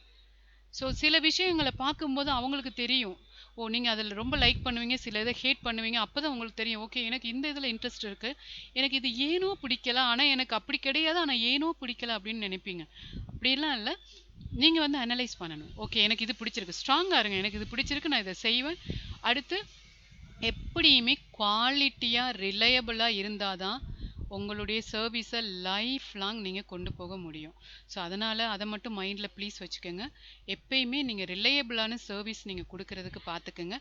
ஸோ சில விஷயங்களை பார்க்கும்போது அவங்களுக்கு தெரியும், ஓ நீங்கள் அதில் ரொம்ப லைக் பண்ணுவீங்க, சில இதை ஹேட் பண்ணுவீங்க. அப்போ தான் உங்களுக்கு தெரியும், ஓகே எனக்கு இந்த இதில் இன்ட்ரெஸ்ட் இருக்குது, எனக்கு இது ஏனோ பிடிக்கல, ஆனால் எனக்கு அப்படி கிடையாது, ஆனால் ஏனோ பிடிக்கல அப்படின்னு நினைப்பீங்க. அப்படிலாம் இல்லை, நீங்கள் வந்து அனலைஸ் பண்ணணும். ஓகே எனக்கு இது பிடிச்சிருக்கு, ஸ்ட்ராங்காக இருங்க, எனக்கு இது பிடிச்சிருக்கு, நான் இதை செய்வேன். அடுத்து எப்படியுமே குவாலிட்டியாக ரிலையபிளாக இருந்தால் தான் உங்களுடைய சர்வீஸை லைஃப் லாங் நீங்கள் கொண்டு போக முடியும். ஸோ அதனால் அதை மட்டும் மைண்டில் ப்ளீஸ் வச்சுக்கோங்க. எப்பயுமே நீங்கள் ரிலையபிளான சர்வீஸ் நீங்கள் கொடுக்கறதுக்கு பார்த்துக்குங்க.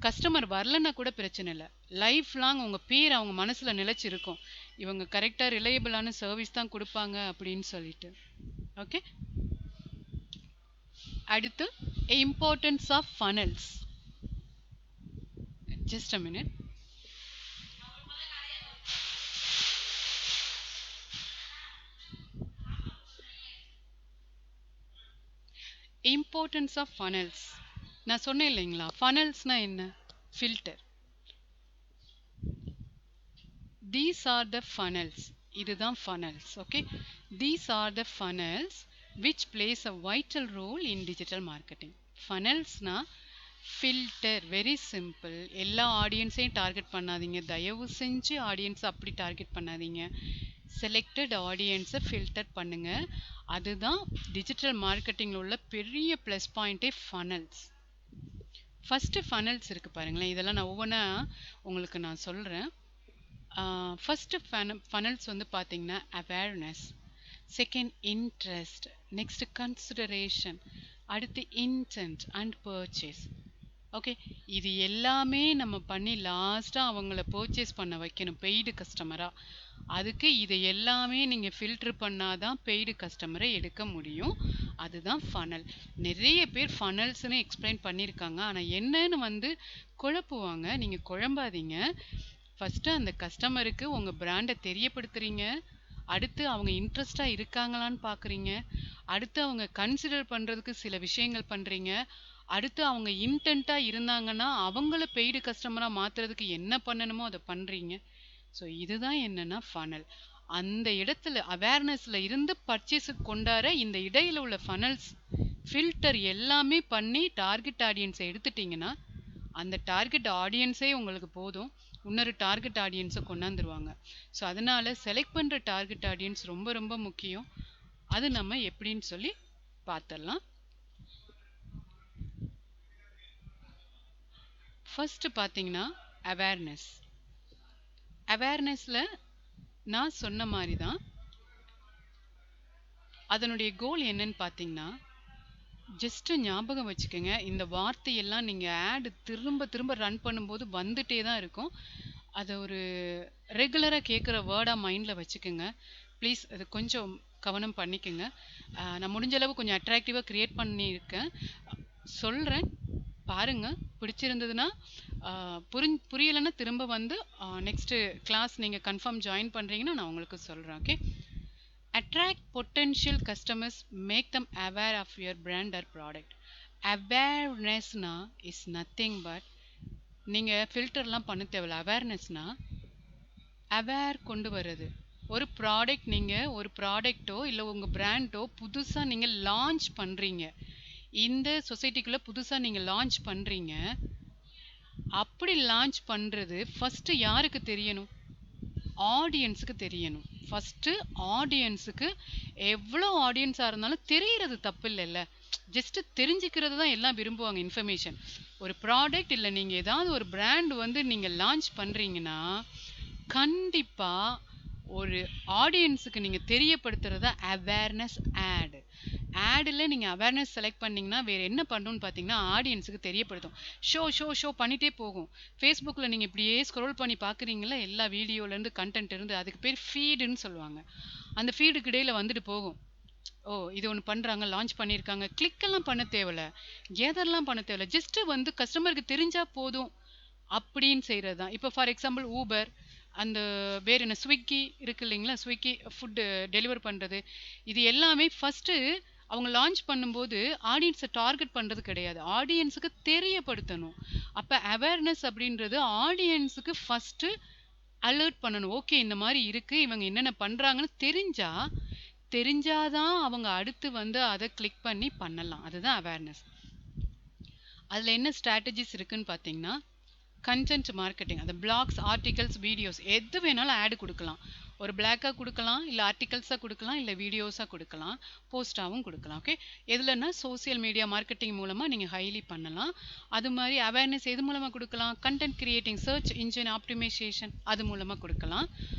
கஸ்டமர் வரலன்னா கூட பிரச்சனை இல்லை, லைஃப் லாங் உங்கள் பேர் அவங்க மனசில் நிலைச்சிருக்கும், இவங்க கரெக்டாக ரிலையபிளான சர்வீஸ் தான் கொடுப்பாங்க அப்படின்னு சொல்லிட்டு. ஓகே, அடுத்து importance of funnels. Just a minute. Importance of funnels நான் சொன்னேன் இல்லைங்களா, ஃபனல்ஸ்னா என்ன, filter. These are the funnels, இதுதான் funnels. Okay, these are the funnels which plays a vital role in digital marketing. ஃபனல்ஸ்னா ஃபில்டர், வெரி சிம்பிள். எல்லா ஆடியன்ஸையும் target பண்ணாதீங்க, தயவு செஞ்சு ஆடியன்ஸை அப்படி டார்கெட் பண்ணாதீங்க. செலக்டட் ஆடியன்ஸை ஃபில்டர் பண்ணுங்கள். அதுதான் டிஜிட்டல் மார்க்கெட்டிங்கில் உள்ள பெரிய ப்ளஸ் பாயிண்ட்டே ஃபனல்ஸ். ஃபஸ்ட்டு ஃபனல்ஸ் இருக்குது பாருங்களேன், இதெல்லாம் நான் ஒவ்வொன்றா உங்களுக்கு நான் சொல்கிறேன். ஃபஸ்ட்டு ஃபனல்ஸ் வந்து பார்த்திங்கன்னா awareness, second interest, next consideration, அடுத்து இன்டென்ட் அண்ட் பர்ச்சேஸ். ஓகே. இது எல்லாமே நம்ம பண்ணி லாஸ்ட்டாக அவங்கள பர்ச்சேஸ் பண்ண வைக்கணும் பெய்டு கஸ்டமராக. அதுக்கு இதை எல்லாமே நீங்கள் ஃபில்ட்ரு பண்ணாதான் பெய்டு கஸ்டமரை எடுக்க முடியும். அதுதான் ஃபனல். நிறைய பேர் ஃபனல்ஸ்னு எக்ஸ்பிளைன் பண்ணியிருக்காங்க. ஆனால் என்னன்னு குழப்புவாங்க. நீங்கள் குழம்பாதீங்க. ஃபஸ்ட்டு அந்த கஸ்டமருக்கு உங்கள் பிராண்டை தெரியப்படுத்துறீங்க. அடுத்து அவங்க இன்ட்ரெஸ்டாக இருக்காங்களான்னு பார்க்குறீங்க. அடுத்து அவங்க கன்சிடர் பண்ணுறதுக்கு சில விஷயங்கள் பண்ணுறீங்க. அடுத்து அவங்க இன்டென்ட்டாக இருந்தாங்கன்னா அவங்கள பெய்டு கஸ்டமராக மாற்றுறதுக்கு என்ன பண்ணணுமோ அதை பண்ணுறீங்க. ஸோ இதுதான் என்னன்னா ஃபனல். அந்த இடத்துல அவேர்னஸில் இருந்து பர்ச்சேஸுக்கு கொண்டாட இந்த இடையில உள்ள ஃபனல்ஸ் ஃபில்டர் எல்லாமே பண்ணி டார்கெட் ஆடியன்ஸை எடுத்துட்டிங்கன்னா அந்த டார்கெட் ஆடியன்ஸே உங்களுக்கு போதும். இன்னொரு டார்கெட் ஆடியன்ஸை கொண்டாந்துருவாங்க. ஸோ அதனால செலக்ட் பண்ணுற டார்கெட் ஆடியன்ஸ் ரொம்ப ரொம்ப முக்கியம். அது நம்ம எப்படின்னு சொல்லி பார்த்துடலாம். ஃபர்ஸ்ட் பார்த்தீங்கன்னா அவேர்னஸ். அவேர்னஸில் நான் சொன்ன மாதிரி தான் அதனுடைய கோல் என்னன்னு பார்த்தீங்கன்னா, ஜஸ்ட்டு ஞாபகம் வச்சுக்கோங்க. இந்த வார்த்தையெல்லாம் நீங்கள் ஆடு திரும்ப திரும்ப ரன் பண்ணும்போது வந்துட்டே தான் இருக்கும். அதை ஒரு ரெகுலராக கேட்குற வேர்டாக மைண்டில் வச்சுக்கோங்க. ப்ளீஸ் அது கொஞ்சம் கவனம் பண்ணிக்கோங்க. நான் முடிஞ்ச அளவு கொஞ்சம் அட்ராக்டிவாக க்ரியேட் பண்ணியிருக்கேன். சொல்கிறேன் பாருங்கள். பிடிச்சிருந்ததுன்னா புரியலைன்னா திரும்ப நெக்ஸ்ட்டு கிளாஸ் நீங்கள் கன்ஃபார்ம் ஜாயின் பண்ணுறீங்கன்னா நான் உங்களுக்கு சொல்கிறேன். Okay. Attract potential customers, make them aware of your brand or product. Awarenessனா is nothing but நீங்கள் ஃபில்டர்லாம் பண்ண தேவையில்ல. அவேர்னஸ்னா அவேர் கொண்டு வர்றது. ஒரு ப்ராடக்ட் நீங்கள் ஒரு ப்ராடக்டோ இல்லை உங்கள் பிராண்டோ புதுசாக நீங்கள் லான்ச் பண்ணுறீங்க. இந்த சொசைட்டிக்குள்ளே புதுசாக நீங்கள் லான்ச் பண்ணுறீங்க. அப்படி லான்ச் பண்ணுறது ஃபஸ்ட்டு யாருக்கு தெரியணும்? ஆடியன்ஸுக்கு தெரியணும். ஃபஸ்ட்டு ஆடியன்ஸுக்கு எவ்வளோ ஆடியன்ஸாக இருந்தாலும் தெரியறது தப்பு இல்லைல்ல. ஜஸ்ட்டு தெரிஞ்சுக்கிறது தான் எல்லாம் விரும்புவாங்க. இன்ஃபர்மேஷன் ஒரு ப்ராடக்ட் இல்லை நீங்கள் ஏதாவது ஒரு பிராண்ட் நீங்கள் லான்ச் பண்ணுறீங்கன்னா கண்டிப்பாக ஒரு ஆடியன்ஸுக்கு நீங்கள் தெரியப்படுத்துறது தான் அவேர்னஸ் ஆடு. ஆடில் நீங்கள் அவேர்னஸ் செலக்ட் பண்ணிங்கன்னா வேறு என்ன பண்ணணும்னு பார்த்தீங்கன்னா ஆடியன்ஸுக்கு தெரியப்படுத்தும். ஷோ பண்ணிகிட்டே போகும். ஃபேஸ்புக்கில் நீங்கள் இப்படியே ஸ்க்ரோல் பண்ணி பார்க்குறீங்களா, எல்லா வீடியோலேருந்து கண்டென்ட் இருந்து அதுக்கு பேர் ஃபீடுன்னு சொல்லுவாங்க. அந்த ஃபீடுக்கு இடையில் வந்துட்டு போகும். ஓ இது ஒன்று பண்ணுறாங்க, லான்ச் பண்ணியிருக்காங்க. கிளிக்கெல்லாம் பண்ண தேவையில்ல, கேதர்லாம் பண்ண தேவையில்ல. ஜஸ்ட்டு கஸ்டமருக்கு தெரிஞ்சால் போதும் அப்படின்னு செய்கிறது தான். இப்போ ஃபார் எக்ஸாம்பிள் ஊபர், அந்த வேறு என்ன ஸ்விக்கி இருக்குது இல்லைங்களா, ஸ்விக்கி ஃபுட்டு டெலிவர் பண்ணுறது. இது எல்லாமே ஃபஸ்ட்டு அவங்க லான்ச் பண்ணும்போது ஆடியன்ஸை டார்கெட் பண்ணுறது கிடையாது, ஆடியன்ஸுக்கு தெரியப்படுத்தணும். அப்போ அவேர்னஸ் அப்படின்றது ஆடியன்ஸுக்கு ஃபஸ்ட்டு அலர்ட் பண்ணணும். ஓகே இந்த மாதிரி இருக்குது, இவங்க என்னென்ன பண்ணுறாங்கன்னு தெரிஞ்சாதான் அவங்க அடுத்து அதை கிளிக் பண்ணி பண்ணலாம். அதுதான் அவேர்னஸ். அதில் என்ன ஸ்ட்ராட்டஜிஸ் இருக்குன்னு பார்த்தீங்கன்னா, கண்டென்ட் மார்க்கெட்டிங். அந்த பிளாக்ஸ், ஆர்டிகல்ஸ், வீடியோஸ் எது வேணாலும் ஆடு கொடுக்கலாம். ஒரு பிளாக்காக கொடுக்கலாம், இல்லை ஆர்டிகல்ஸாக கொடுக்கலாம், இல்லை வீடியோஸாக கொடுக்கலாம், போஸ்ட்டாகவும் கொடுக்கலாம். ஓகே. எதுலன்னா சோசியல் மீடியா மார்க்கெட்டிங் மூலமாக நீங்கள் ஹைலி பண்ணலாம். அது மாதிரி அவேர்னஸ் எது மூலமாக கொடுக்கலாம்? Content creating, search engine optimisation, அது மூலமாக கொடுக்கலாம்.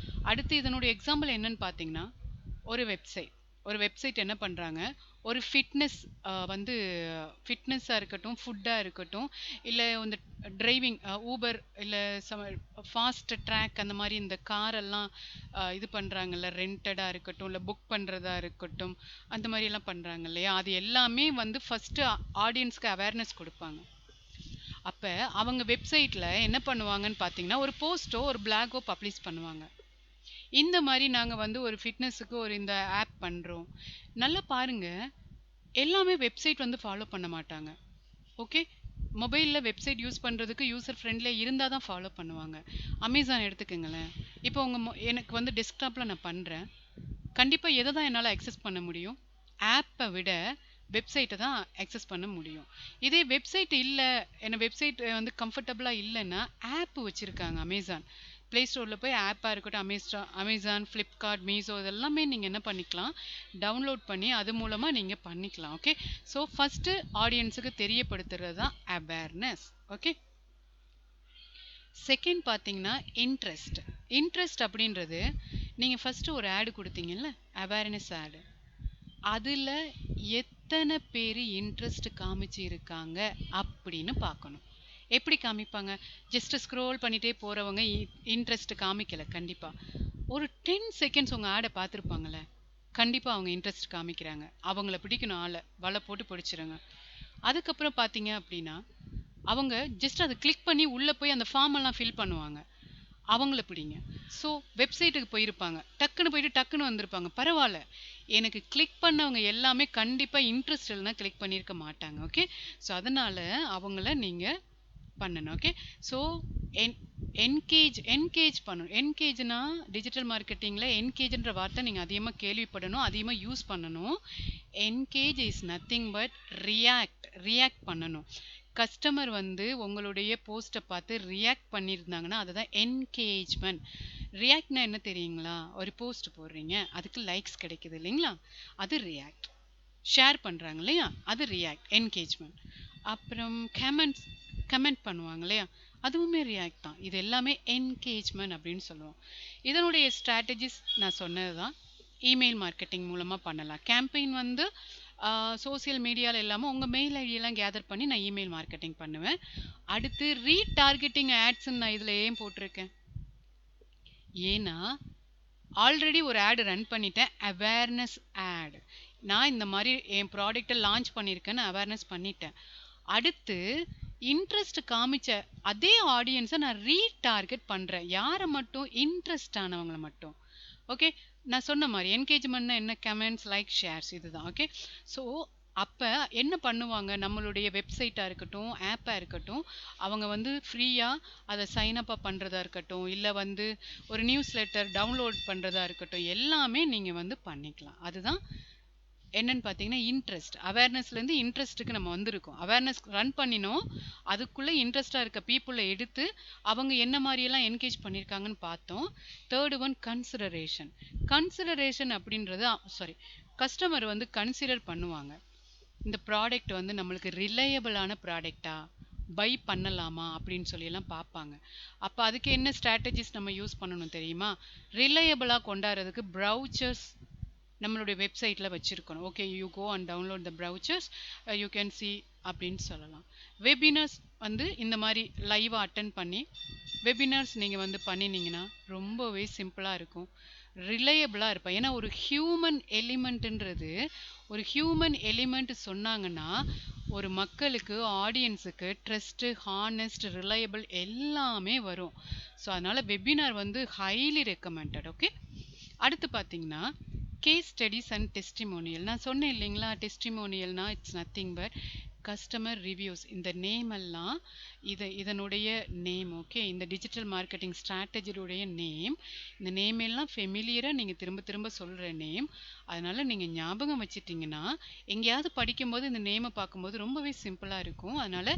அடுத்து இதனுடைய எக்ஸாம்பிள் என்னன்னு பார்த்தீங்கன்னா, ஒரு வெப்சைட் என்ன பண்ணுறாங்க, ஒரு ஃபிட்னஸாக இருக்கட்டும், ஃபுட்டாக இருக்கட்டும், இல்லை இந்த டிரைவிங் ஊபர், இல்லை ஃபாஸ்ட் ட்ராக், அந்த மாதிரி இந்த காரெல்லாம் இது பண்ணுறாங்கல்ல, ரெண்டடாக இருக்கட்டும், இல்லை புக் பண்ணுறதா இருக்கட்டும், அந்த மாதிரியெல்லாம் பண்ணுறாங்க இல்லையா, அது எல்லாமே ஃபஸ்ட்டு ஆடியன்ஸ்க்கு அவேர்னஸ் கொடுப்பாங்க. அப்போ அவங்க வெப்சைட்டில் என்ன பண்ணுவாங்கன்னு பார்த்தீங்கன்னா, ஒரு போஸ்ட்டோ ஒரு பிளாகோ பப்ளிஷ் பண்ணுவாங்க. இந்த மாதிரி நாங்கள் ஒரு ஃபிட்னஸுக்கு இந்த ஆப் பண்ணுறோம். நல்லா பாருங்கள், எல்லாமே வெப்சைட் ஃபாலோ பண்ண மாட்டாங்க. ஓகே. மொபைலில் வெப்சைட் யூஸ் பண்ணுறதுக்கு யூசர் ஃப்ரெண்ட்லியாக இருந்தால் தான் ஃபாலோ பண்ணுவாங்க. அமேசான் எடுத்துக்கோங்களேன். இப்போ எனக்கு டெஸ்க்டாப்பில் நான் பண்ணுறேன், கண்டிப்பாக எதை தான் என்னால் அக்சஸ் பண்ண முடியும்? ஆப்பை விட வெப்சைட்டை தான் அக்சஸ் பண்ண முடியும். இதே வெப்சைட் இல்லை, வெப்சைட் கம்ஃபர்டபுளாக இல்லைன்னா ஆப்பு வச்சுருக்காங்க. அமேசான் ப்ளே ஸ்டோரில் போய் ஆப்பாக இருக்கட்டும், அமேசான், ஃப்ளிப்கார்ட், மீஷோ, இதெல்லாமே நீங்கள் என்ன பண்ணிக்கலாம், டவுன்லோட் பண்ணி அது மூலமாக நீங்கள் பண்ணிக்கலாம். ஓகே. ஸோ ஃபஸ்ட்டு ஆடியன்ஸுக்கு தெரியப்படுத்துறது தான் அவேர்னஸ். ஓகே. செகண்ட் பார்த்தீங்கன்னா இன்ட்ரெஸ்ட் அப்படின்றது, நீங்கள் ஃபஸ்ட்டு ஒரு ஆடு கொடுத்தீங்கல்ல, அவேர்னஸ் ஆடு, அதில் எத்தனை பேர் இன்ட்ரெஸ்ட் காமிச்சு இருக்காங்க அப்படின்னு பார்க்கணும். எப்படி காமிப்பாங்க? ஜஸ்ட் ஸ்க்ரோல் பண்ணிட்டே போறவங்க இன்ட்ரெஸ்ட் காமிக்கல கண்டிப்பா. ஒரு 10 செகண்ட்ஸ் உங்க ஆட பார்த்துருப்பாங்கல்ல, கண்டிப்பா அவங்க இன்ட்ரெஸ்ட் காமிக்கிறாங்க. அவங்கள பிடிக்கணும் ஆள, வலை போட்டு பிடிச்சிருங்க. அதுக்கப்புறம் பார்த்தீங்க அப்படின்னா, அவங்க ஜஸ்ட் அதை கிளிக் பண்ணி உள்ள போய் அந்த ஃபார்ம் எல்லாம் ஃபில் பண்ணுவாங்க. அவங்கள பிடிங்க. ஸோ வெப்சைட்டுக்கு போயிருப்பாங்க, டக்குன்னு போயிட்டு டக்குன்னு வந்திருப்பாங்க. பரவாயில்ல, எனக்கு கிளிக் பண்ணவங்க எல்லாமே கண்டிப்பா இன்ட்ரெஸ்ட் இல்லைன்னா கிளிக் பண்ணியிருக்க மாட்டாங்க. ஓகே, ஸோ அதனால அவங்கள நீங்க பண்ணணும். ஓகே, ஸோ என்கேஜ் பண்ணணும். என்கேஜ்னா டிஜிட்டல் மார்க்கெட்டிங்கில் என்கேஜ்ன்ற வார்த்தை நீங்கள் அதிகமாக கேள்விப்படணும், அதிகமாக யூஸ் பண்ணணும். Engage is nothing but react பண்ணணும். கஸ்டமர் வந்து உங்களுடைய போஸ்ட்டை பார்த்து ரியாக்ட் பண்ணியிருந்தாங்கன்னா அதுதான் என்கேஜ்மெண்ட். ரியாக்ட்னா என்ன தெரியுங்களா? ஒரு போஸ்ட் போடுறீங்க, அதுக்கு லைக்ஸ் கிடைக்குது இல்லைங்களா, அது ரியாக்ட். ஷேர் பண்ணுறாங்க இல்லையா, அது ரியாக்ட், என்கேஜ்மெண்ட். அப்புறம் கமெண்ட் பண்ணுவாங்க இல்லையா, அதுவுமே ரியாக்ட் தான். இது எல்லாமே என்கேஜ்மெண்ட் அப்படின்னு சொல்லுவோம். இதனுடைய ஸ்ட்ராட்டஜிஸ் நான் சொன்னது தான். இமெயில் மார்க்கெட்டிங் மூலமாக பண்ணலாம். கேம்பெயின் வந்து சோசியல் மீடியாவில் இல்லாமல் உங்கள் மெயில் ஐடியெல்லாம் கேதர் பண்ணி நான் இமெயில் மார்க்கெட்டிங் பண்ணுவேன். அடுத்து ரீடார்கெட்டிங் ஆட்ஸ்ன்னு நான் இதில் ஏன் போட்டிருக்கேன்? ஏன்னா ஆல்ரெடி ஒரு ஆடு ரன் பண்ணிட்டேன், அவேர்னஸ் ஆட். நான் இந்த மாதிரி என் ப்ராடக்டை லான்ச் பண்ணியிருக்கேன்னு அவேர்னஸ் பண்ணிட்டேன். அடுத்து இன்ட்ரெஸ்ட் காமிச்ச அதே ஆடியன்ஸை நான் ரீடார்கெட் பண்ணுறேன். யாரை மட்டும்? இன்ட்ரெஸ்ட் ஆனவங்களை மட்டும். ஓகே, நான் சொன்ன மாதிரி என்கேஜ்மெண்ட்னா என்ன? கமெண்ட்ஸ், லைக், ஷேர்ஸ், இதுதான். ஓகே, ஸோ அப்போ என்ன பண்ணுவாங்க? நம்மளுடைய வெப்சைட்டாக இருக்கட்டும், ஆப்பாக இருக்கட்டும், அவங்க வந்து ஃப்ரீயாக அதை சைனப்பாக பண்ணுறதா இருக்கட்டும், இல்லை வந்து ஒரு நியூஸ் லெட்டர் டவுன்லோட் பண்ணுறதா இருக்கட்டும், எல்லாமே நீங்கள் வந்து பண்ணிக்கலாம். அதுதான் என்னன்னு பார்த்தீங்கன்னா இன்ட்ரெஸ்ட். அவேர்னஸ்லேருந்து இன்ட்ரெஸ்ட்டுக்கு நம்ம வந்திருக்கோம். அவேர்னஸ் ரன் பண்ணினோம், அதுக்குள்ளே இன்ட்ரெஸ்டாக இருக்க பீப்புளை எடுத்து அவங்க என்ன மாதிரியெல்லாம் என்கேஜ் பண்ணியிருக்காங்கன்னு பார்த்தோம். தேர்டு ஒன் கன்சிடரேஷன் அப்படின்றது கஸ்டமர் வந்து கன்சிடர் பண்ணுவாங்க. இந்த ப்ராடக்ட் வந்து நம்மளுக்கு ரிலையபிளான ப்ராடக்டா, பை பண்ணலாமா அப்படின்னு சொல்லியெல்லாம் பார்ப்பாங்க. அப்போ அதுக்கு என்ன ஸ்ட்ராட்டஜிஸ் நம்ம யூஸ் பண்ணணும் தெரியுமா? ரிலையபிளாக கொண்டாடுறதுக்கு ப்ரௌச்சர்ஸ் நம்மளுடைய வெப்சைட்டில் வச்சுருக்கணும். Okay, you go and download the brochures, you can see அப்படின்னு சொல்லலாம். வெபினார்ஸ் வந்து இந்த மாதிரி லைவாக அட்டன் பண்ணி வெபினார்ஸ் நீங்கள் வந்து பண்ணினீங்கன்னா ரொம்பவே சிம்பிளாக இருக்கும், ரிலையபிளாக இருப்பேன். ஏன்னா ஒரு ஹியூமன் எலிமெண்ட் சொன்னாங்கன்னா ஒரு மக்களுக்கு, ஆடியன்ஸுக்கு ட்ரஸ்ட்டு, ஹானஸ்ட், ரிலையபிள் எல்லாமே வரும். ஸோ அதனால் வெபினார் வந்து ஹைலி ரெக்கமெண்டட். ஓகே, அடுத்து பார்த்தீங்கன்னா கேஸ் ஸ்டடிஸ் அண்ட் டெஸ்டிமோனியல். நான் சொன்னேன் இல்லைங்களா, டெஸ்டிமோனியல்னா it's nothing but customer reviews. இந்த நேம் எல்லாம் இதனுடைய நேம். ஓகே, இந்த டிஜிட்டல் மார்க்கெட்டிங் ஸ்ட்ராட்டஜியுடைய நேம். இந்த நேம் எல்லாம் ஃபெமிலியராக நீங்கள் திரும்ப திரும்ப சொல்கிற நேம். அதனால் நீங்கள் ஞாபகம் வச்சுட்டிங்கன்னா எங்கேயாவது படிக்கும்போது இந்த நேமை பார்க்கும்போது ரொம்பவே சிம்பிளாக இருக்கும். அதனால்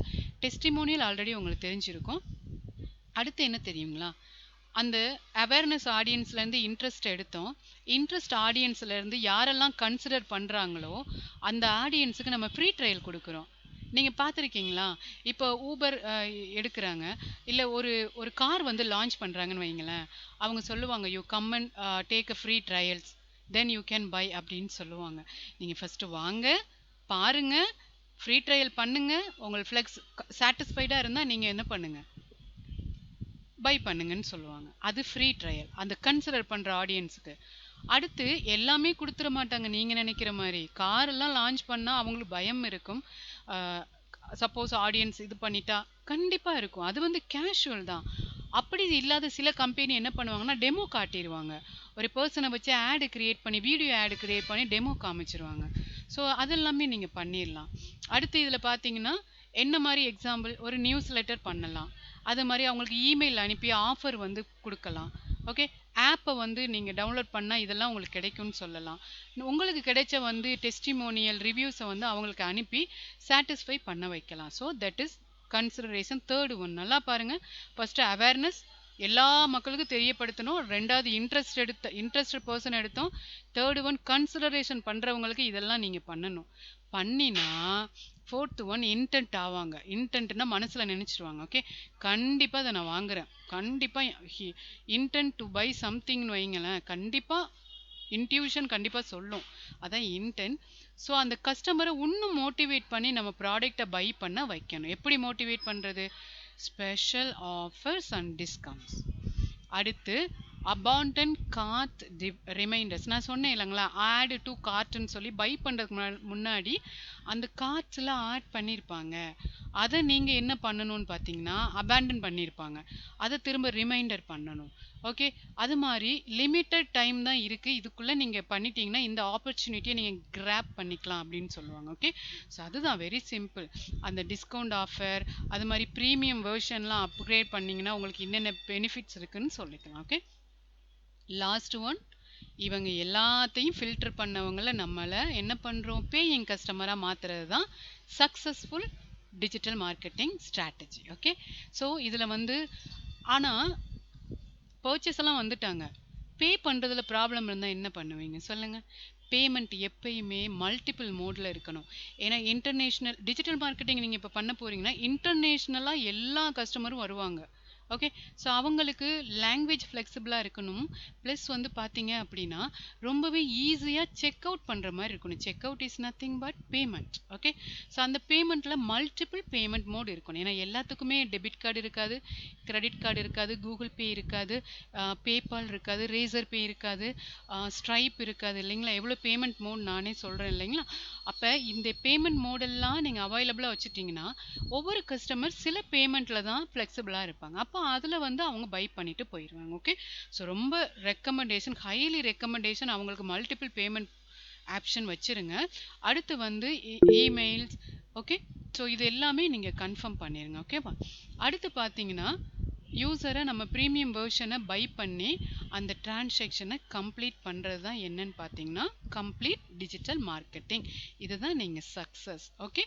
டெஸ்டிமோனியல் ஆல்ரெடி உங்களுக்கு தெரிஞ்சிருக்கும். அடுத்து என்ன தெரியுங்களா, அந்த அவேர்னஸ் ஆடியன்ஸ்லேருந்து இன்ட்ரெஸ்ட் எடுத்தோம். இன்ட்ரெஸ்ட் ஆடியன்ஸ்லேருந்து யாரெல்லாம் கன்சிடர் பண்ணுறாங்களோ அந்த ஆடியன்ஸுக்கு நம்ம ஃப்ரீ ட்ரையல் கொடுக்குறோம். நீங்கள் பார்த்துருக்கீங்களா? இப்போ ஊபர் எடுக்கிறாங்க, இல்லை ஒரு கார் வந்து லான்ச் பண்ணுறாங்கன்னு வைங்களேன். அவங்க சொல்லுவாங்க, you come and take a free trials, then you can by அப்படின்னு சொல்லுவாங்க. நீங்கள் ஃபஸ்ட்டு வாங்க, பாருங்க, ஃப்ரீ ட்ரையல் பண்ணுங்க. உங்களுக்கு ஃப்ளெக்ஸ் சாட்டிஸ்ஃபைடாக இருந்தால் நீங்கள் என்ன பண்ணுங்கள், பை பண்ணுங்கன்னு சொல்லுவாங்க. அது ஃப்ரீ ட்ரையல் அந்த கன்சிடர் பண்ணுற ஆடியன்ஸுக்கு. அடுத்து எல்லாமே கொடுத்துட மாட்டாங்க நீங்கள் நினைக்கிற மாதிரி. காரெல்லாம் லான்ச் பண்ணால் அவங்களுக்கு பயம் இருக்கும். சப்போஸ் ஆடியன்ஸ் இது பண்ணிட்டா கண்டிப்பாக இருக்கும். அது வந்து கேஷுவல் தான். அப்படி இல்லாத சில கம்பெனி என்ன பண்ணுவாங்கன்னா டெமோ காட்டிடுவாங்க. ஒரு பர்சனை வச்சு ஆடு கிரியேட் பண்ணி, வீடியோ ஆடு கிரியேட் பண்ணி டெமோ காமிச்சிருவாங்க. ஸோ அதெல்லாமே நீங்கள் பண்ணிடலாம். அடுத்து இதில் பார்த்தீங்கன்னா என்ன மாதிரி எக்ஸாம்பிள், ஒரு நியூஸ் லெட்டர் பண்ணலாம். அது மாதிரி அவங்களுக்கு இமெயில் அனுப்பி ஆஃபர் வந்து கொடுக்கலாம். ஓகே, ஆப்பை வந்து நீங்கள் டவுன்லோட் பண்ணால் இதெல்லாம் உங்களுக்கு கிடைக்கும்னு சொல்லலாம். உங்களுக்கு கிடைச்ச வந்து டெஸ்டிமோனியல் ரிவ்யூஸை வந்து அவங்களுக்கு அனுப்பி சாட்டிஸ்ஃபை பண்ண வைக்கலாம். So that is consideration. Third one நல்லா பாருங்கள். ஃபஸ்ட்டு அவேர்னஸ் எல்லா மக்களுக்கும் தெரியப்படுத்தணும். ரெண்டாவது இன்ட்ரெஸ்ட் பர்சன் எடுத்தோம். தேர்டு ஒன் கன்சிடரேஷன் பண்ணுறவங்களுக்கு இதெல்லாம் நீங்கள் பண்ணணும். பண்ணினா ஃபோர்த்து ஒன் இன்டென்ட் ஆவாங்க. இன்டென்ட்னா மனசில் நினச்சிடுவாங்க. ஓகே, கண்டிப்பாக அதை நான் வாங்குறேன், கண்டிப்பாக இன்டென்ட் டு பை சம்திங்னு வைங்களேன், கண்டிப்பாக இன்ட்யூஷன் கண்டிப்பாக சொல்லும். அதான் இன்டென்ட். ஸோ அந்த கஸ்டமரை இன்னும் மோட்டிவேட் பண்ணி நம்ம ப்ராடக்டை பை பண்ண வைக்கணும். எப்படி மோட்டிவேட் பண்ணுறது? Special offers and discounts. அடுத்து abandoned cart reminders. நான் சொன்னேன் இல்லைங்களா, ஆட் டு கார்ட்னு சொல்லி பை பண்ணுறதுக்கு முன்னாடி அந்த கார்ட்ஸ்லாம் ஆட் பண்ணியிருப்பாங்க. அதை நீங்கள் என்ன பண்ணணும்னு பார்த்தீங்கன்னா அபேண்டன் பண்ணியிருப்பாங்க, அதை திரும்ப ரிமைண்டர் பண்ணணும். ஓகே, அது மாதிரி லிமிட்டட் டைம் தான் இருக்குது, இதுக்குள்ளே நீங்கள் பண்ணிட்டீங்கன்னா இந்த ஆப்பர்ச்சுனிட்டியை நீங்கள் கிராப் பண்ணிக்கலாம் அப்படின்னு சொல்லுவாங்க. ஓகே, ஸோ அதுதான் வெரி சிம்பிள். அந்த டிஸ்கவுண்ட் ஆஃபர் அது மாதிரி ப்ரீமியம் வெர்ஷன்லாம் அப்கிரேட் பண்ணிங்கன்னா உங்களுக்கு என்னென்ன பெனிஃபிட்ஸ் இருக்குன்னு சொல்லிக்கலாம். ஓகே, லாஸ்ட் ஒன், இவங்க எல்லாத்தையும் ஃபில்டர் பண்ணவங்கள நம்மளை என்ன பண்ணுறோம், பேயிங் கஸ்டமராக மாற்றுறது தான் successful digital marketing strategy. Okay, so இதில் வந்து ஆனால் பர்ச்சேஸ் எல்லாம் வந்துட்டாங்க, பே பண்ணுறதுல ப்ராப்ளம் இருந்தால் என்ன பண்ணுவீங்க சொல்லுங்கள்? பேமெண்ட் எப்பயுமே மல்டிபிள் மோடில் இருக்கணும். ஏன்னா இன்டர்நேஷ்னல் டிஜிட்டல் மார்க்கெட்டிங் நீங்கள் இப்போ பண்ண போகிறீங்கன்னா இன்டர்நேஷ்னலாக எல்லா கஸ்டமரும் வருவாங்க. ஓகே, ஸோ அவங்களுக்கு லாங்குவேஜ் ஃப்ளெக்சிபிளாக இருக்கணும். ப்ளஸ் வந்து பார்த்தீங்க அப்படின்னா ரொம்பவே ஈஸியாக செக் அவுட் பண்ணுற மாதிரி இருக்கணும். Check out is nothing but payment. Okay, so அந்த பேமெண்ட்டில் மல்டிபிள் பேமெண்ட் மோட் இருக்கணும். ஏன்னா எல்லாத்துக்குமே டெபிட் கார்டு இருக்காது, கிரெடிட் கார்டு இருக்காது, கூகுள் பே இருக்காது, பேபால் இருக்காது, ரேசர் பே இருக்காது, ஸ்ட்ரைப் இருக்காது இல்லைங்களா. எவ்வளோ பேமெண்ட் மோட் நானே சொல்கிறேன் இல்லைங்களா. அப்போ இந்த பேமெண்ட் மோடெல்லாம் நீங்கள் அவைலபிளாக வச்சுட்டிங்கன்னா ஒவ்வொரு கஸ்டமர் சில பேமெண்ட்டில் தான் ஃப்ளெக்சிபிளாக இருப்பாங்க. அப்போ அதில் வந்து அவங்க பை பண்ணிட்டு போயிடுவாங்க. ஓகே, ஸோ ரொம்ப ரெக்கமெண்டேஷன், ஹைலி ரெக்கமெண்டேஷன் அவங்களுக்கு மல்டிபிள் பேமெண்ட் ஆப்ஷன் வச்சுருங்க. அடுத்து வந்து இமெயில்ஸ். ஓகே, ஸோ இது எல்லாமே நீங்கள் கன்ஃபார்ம் பண்ணிடுங்க. ஓகேவா. அடுத்து பார்த்தீங்கன்னா யூஸரை நம்ம ப்ரீமியம் வெர்ஷனை பை பண்ணி அந்த டிரான்சாக்ஷனை கம்ப்ளீட் பண்ணுறது தான் என்னன்னு பார்த்தீங்கன்னா கம்ப்ளீட் டிஜிட்டல் மார்க்கெட்டிங். இதுதான் நீங்கள் சக்ஸஸ். ஓகே.